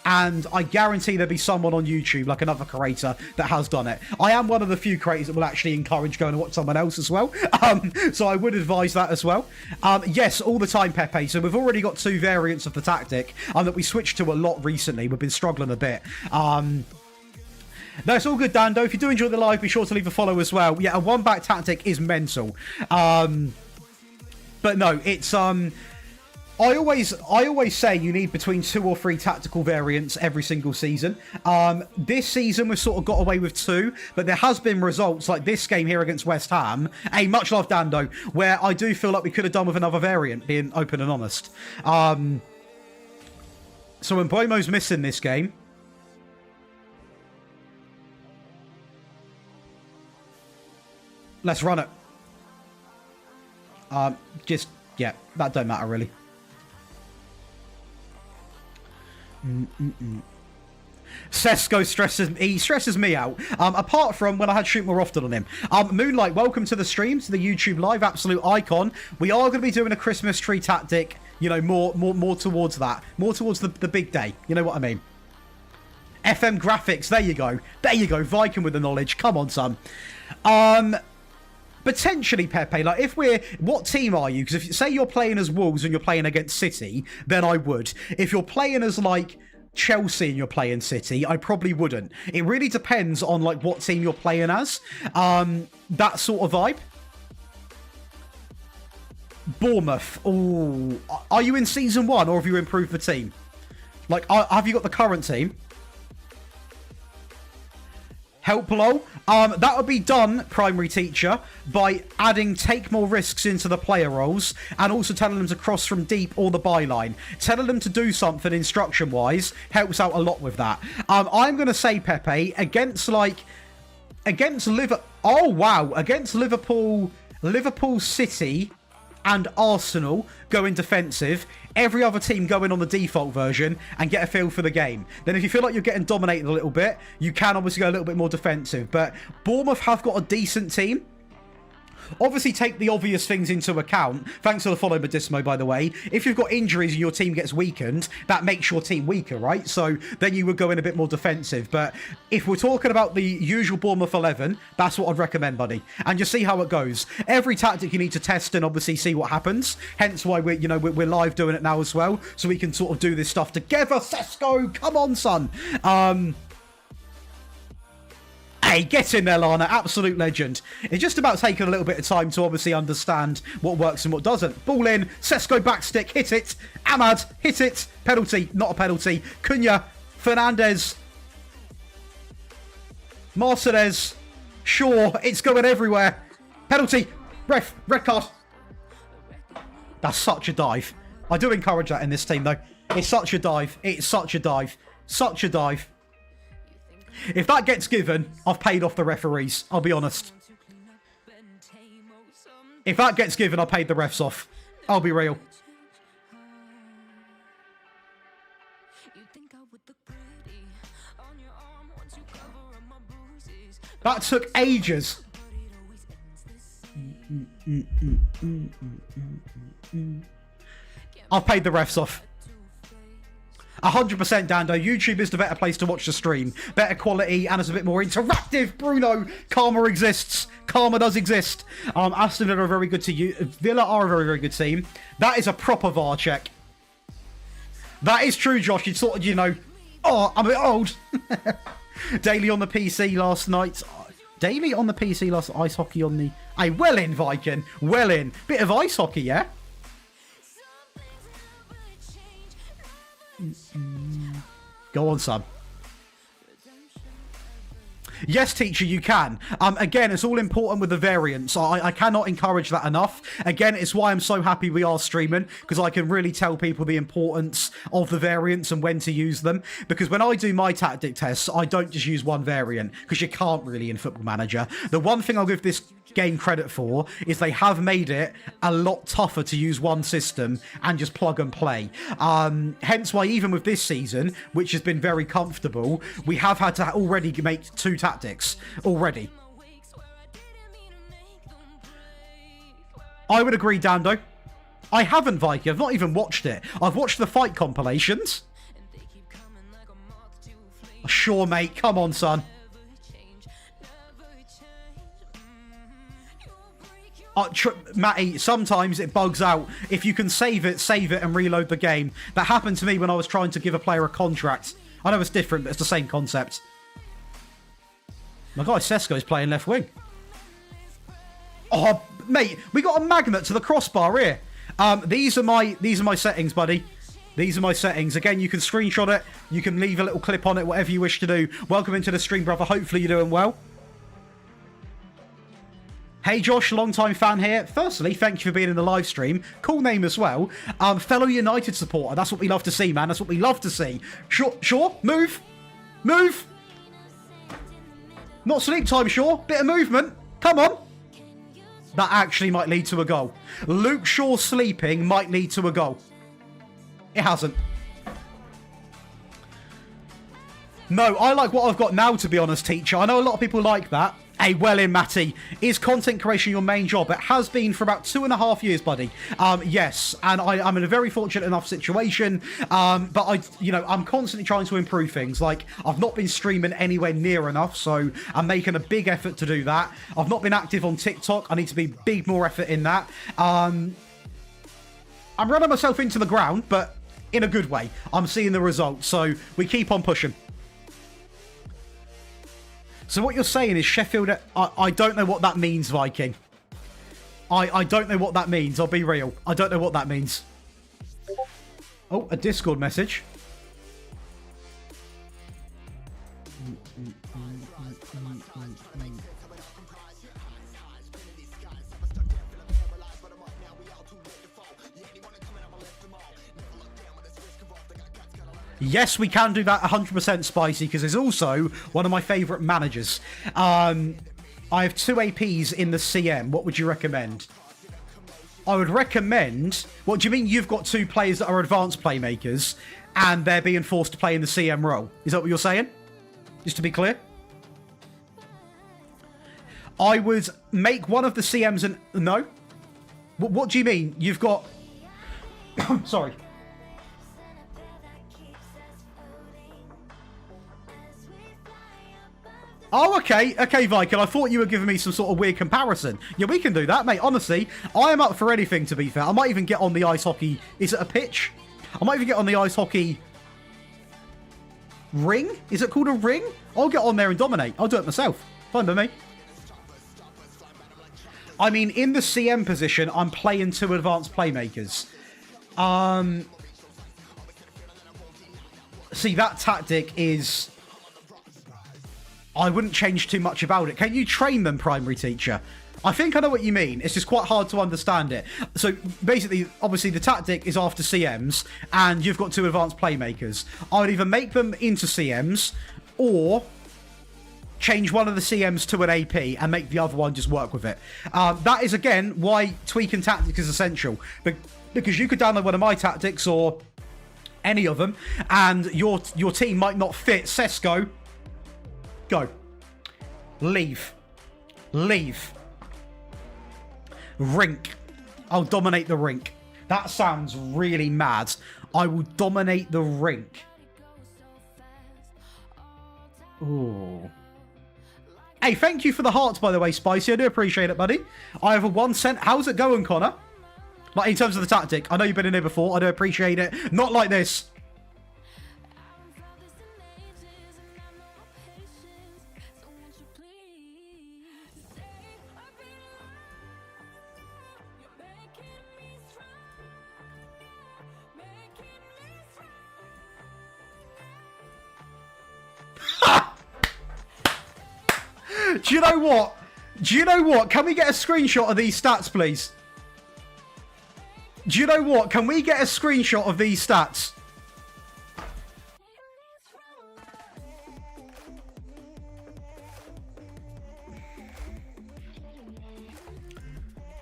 A: and I guarantee there'll be someone on YouTube, like another creator, that has done it. I am one of the few creators that will actually encourage going to watch someone else as well, so I would advise that as well. Yes, all the time, Pepe. So we've already got 2 variants of the tactic that we switched to a lot recently. We've been struggling a bit. No, it's all good, Dando. If you do enjoy the live, be sure to leave a follow as well. Yeah, a 1-back tactic is mental. But no, it's I always say you need between 2 or 3 tactical variants every single season. This season we've sort of got away with 2, but there has been results like this game here against West Ham. Hey, much love, Dando, where I do feel like we could have done with another variant, being open and honest. So when Boimo's missing this game, let's run it. Yeah, that don't matter really. Sesko stresses me out. Apart from when I had shoot more often on him. Moonlight, welcome to the stream, to the YouTube live, absolute icon. We are going to be doing a Christmas tree tactic. More towards that. More towards the big day. You know what I mean? FM graphics. There you go. There you go. Viking with the knowledge. Come on, son. Potentially, Pepe, like if what team are you? Because if say you're playing as Wolves and you're playing against City, then I would. If you're playing as like Chelsea and you're playing City, I probably wouldn't. It really depends on like what team you're playing as. That sort of vibe. Bournemouth. Oh, are you in season 1 or have you improved the team? Like, have you got the current team? Help below. That would be done, Primary Teacher, by adding take more risks into the player roles and also telling them to cross from deep or the byline. Telling them to do something instruction-wise helps out a lot with that. I'm going to say, Pepe, against Liverpool... Oh, wow. Against Liverpool, City... and Arsenal going defensive, every other team going on the default version and get a feel for the game. Then if you feel like you're getting dominated a little bit, you can obviously go a little bit more defensive. But Bournemouth have got a decent team. Obviously, take the obvious things into account. Thanks for the follow, Modismo, by the way. If you've got injuries and your team gets weakened, that makes your team weaker, right? So then you would go in a bit more defensive. But if we're talking about the usual Bournemouth 11, that's what I'd recommend, buddy. And just see how it goes. Every tactic you need to test and obviously see what happens. Hence why we're live doing it now as well, so we can sort of do this stuff together. Sesko, come on, son. Hey, get in there, Lana. Absolute legend. It's just about taking a little bit of time to obviously understand what works and what doesn't. Ball in. Sesko backstick. Hit it. Ahmad. Hit it. Penalty. Not a penalty. Cunha. Fernandez. Martinez. Shaw. It's going everywhere. Penalty. Ref. Red card. That's such a dive. I do encourage that in this team, though. It's such a dive. It's such a dive. Such a dive. If that gets given, I've paid off the referees. I'll be honest. If that gets given, I paid the refs off. I'll be real. That took ages. I've paid the refs off. 100% Dando. YouTube is the better place to watch the stream. Better quality and it's a bit more interactive. Bruno, karma exists. Karma does exist. Aston Villa are very good to you. Villa are a very, very good team. That is a proper VAR check. That is true, Josh. You sort of, oh, I'm a bit old. Daily on the PC last night. Daily on the PC last night. Ice hockey on the... Hey, well in, Viking. Well in. Bit of ice hockey, yeah? Go on, son. Yes, teacher, you can. Again, it's all important with the variants. I cannot encourage that enough. Again, it's why I'm so happy we are streaming, because I can really tell people the importance of the variants and when to use them. Because when I do my tactic tests, I don't just use one variant, because you can't really in Football Manager. The one thing I'll give this game credit for is they have made it a lot tougher to use one system and just plug and play. Hence why even with this season, which has been very comfortable, we have had to already make 2 tactics already. I would agree, Dando. I haven't, Viking. I've not even watched it. I've watched the fight compilations. Sure, mate. Come on, son. Matty, sometimes it bugs out. If you can save it and reload the game. That happened to me when I was trying to give a player a contract. I know it's different, but it's the same concept. My guy Sesko is playing left wing. Oh, mate, we got a magnet to the crossbar here. These are my settings, buddy. These are my settings. Again, you can screenshot it. You can leave a little clip on it, whatever you wish to do. Welcome into the stream, brother. Hopefully you're doing well. Hey Josh, long-time fan here. Firstly, thank you for being in the live stream. Cool name as well. Fellow United supporter. That's what we love to see, man. That's what we love to see. Sure. Move. Move. Not sleep time, Shaw. Bit of movement. Come on. That actually might lead to a goal. Luke Shaw sleeping might lead to a goal. It hasn't. No, I like what I've got now, to be honest, teacher. I know a lot of people like that. Hey, well in, Matty. Is content creation your main job? It has been for about 2.5 years, buddy. Yes, and I'm in a very fortunate enough situation. But I'm constantly trying to improve things. Like, I've not been streaming anywhere near enough, so I'm making a big effort to do that. I've not been active on TikTok. I need to be big more effort in that. I'm running myself into the ground, but in a good way. I'm seeing the results, so we keep on pushing. So what you're saying is Sheffield... I don't know what that means, Viking. I don't know what that means. I'll be real. I don't know what that means. Oh, a Discord message. Yes, we can do that 100% spicy, because he's also one of my favourite managers. I have 2 APs in the CM. What would you recommend? I would recommend... What do you mean you've got 2 players that are advanced playmakers and they're being forced to play in the CM role? Is that what you're saying? Just to be clear? I would make one of the CMs and... No? What do you mean? You've got... Sorry. Oh, okay. Okay, Viking. I thought you were giving me some sort of weird comparison. Yeah, we can do that, mate. Honestly, I am up for anything, to be fair. I might even get on the ice hockey... Is it a pitch? I might even get on the ice hockey... Ring? Is it called a ring? I'll get on there and dominate. I'll do it myself. Fine by me. I mean, in the CM position, I'm playing 2 advanced playmakers. See, that tactic is... I wouldn't change too much about it. Can you train them, primary teacher? I think I know what you mean. It's just quite hard to understand it. So, basically, obviously, the tactic is after CMs, and you've got 2 advanced playmakers. I would either make them into CMs, or change one of the CMs to an AP and make the other one just work with it. That is, again, why tweaking tactics is essential. Because you could download one of my tactics, or any of them, and your team might not fit Sesko. Go. Leave. Leave. Rink. I'll dominate the rink. That sounds really mad. I will dominate the rink. Ooh. Hey, thank you for the hearts, by the way, Spicy. I do appreciate it, buddy. I have a 1 cent. How's it going, Connor? Like, in terms of the tactic. I know you've been in here before. I do appreciate it. Not like this. Do you know what? Do you know what? Can we get a screenshot of these stats, please? Do you know what? Can we get a screenshot of these stats?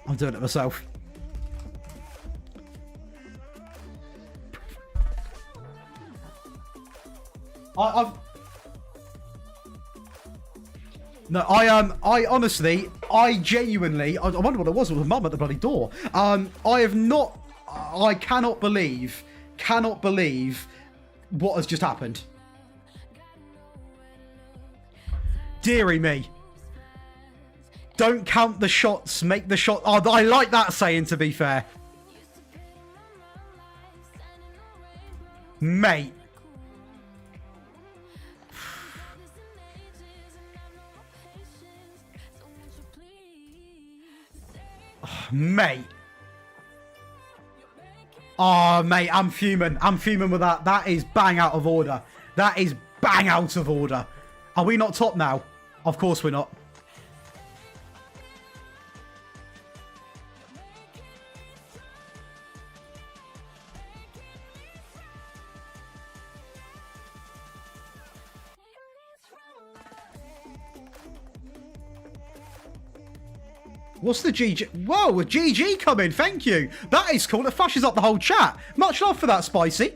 A: I'm doing it myself. I honestly, I genuinely, I wonder what it was with the mum at the bloody door. I cannot believe what has just happened. Deary me. Don't count the shots, make the shot. Oh, I like that saying, to be fair. Mate. Mate. Oh, mate, I'm fuming. I'm fuming with that. That is bang out of order. That is bang out of order. Are we not top now? Of course we're not. What's the GG? Whoa, a GG coming. Thank you. That is cool. It flashes up the whole chat. Much love for that, Spicy.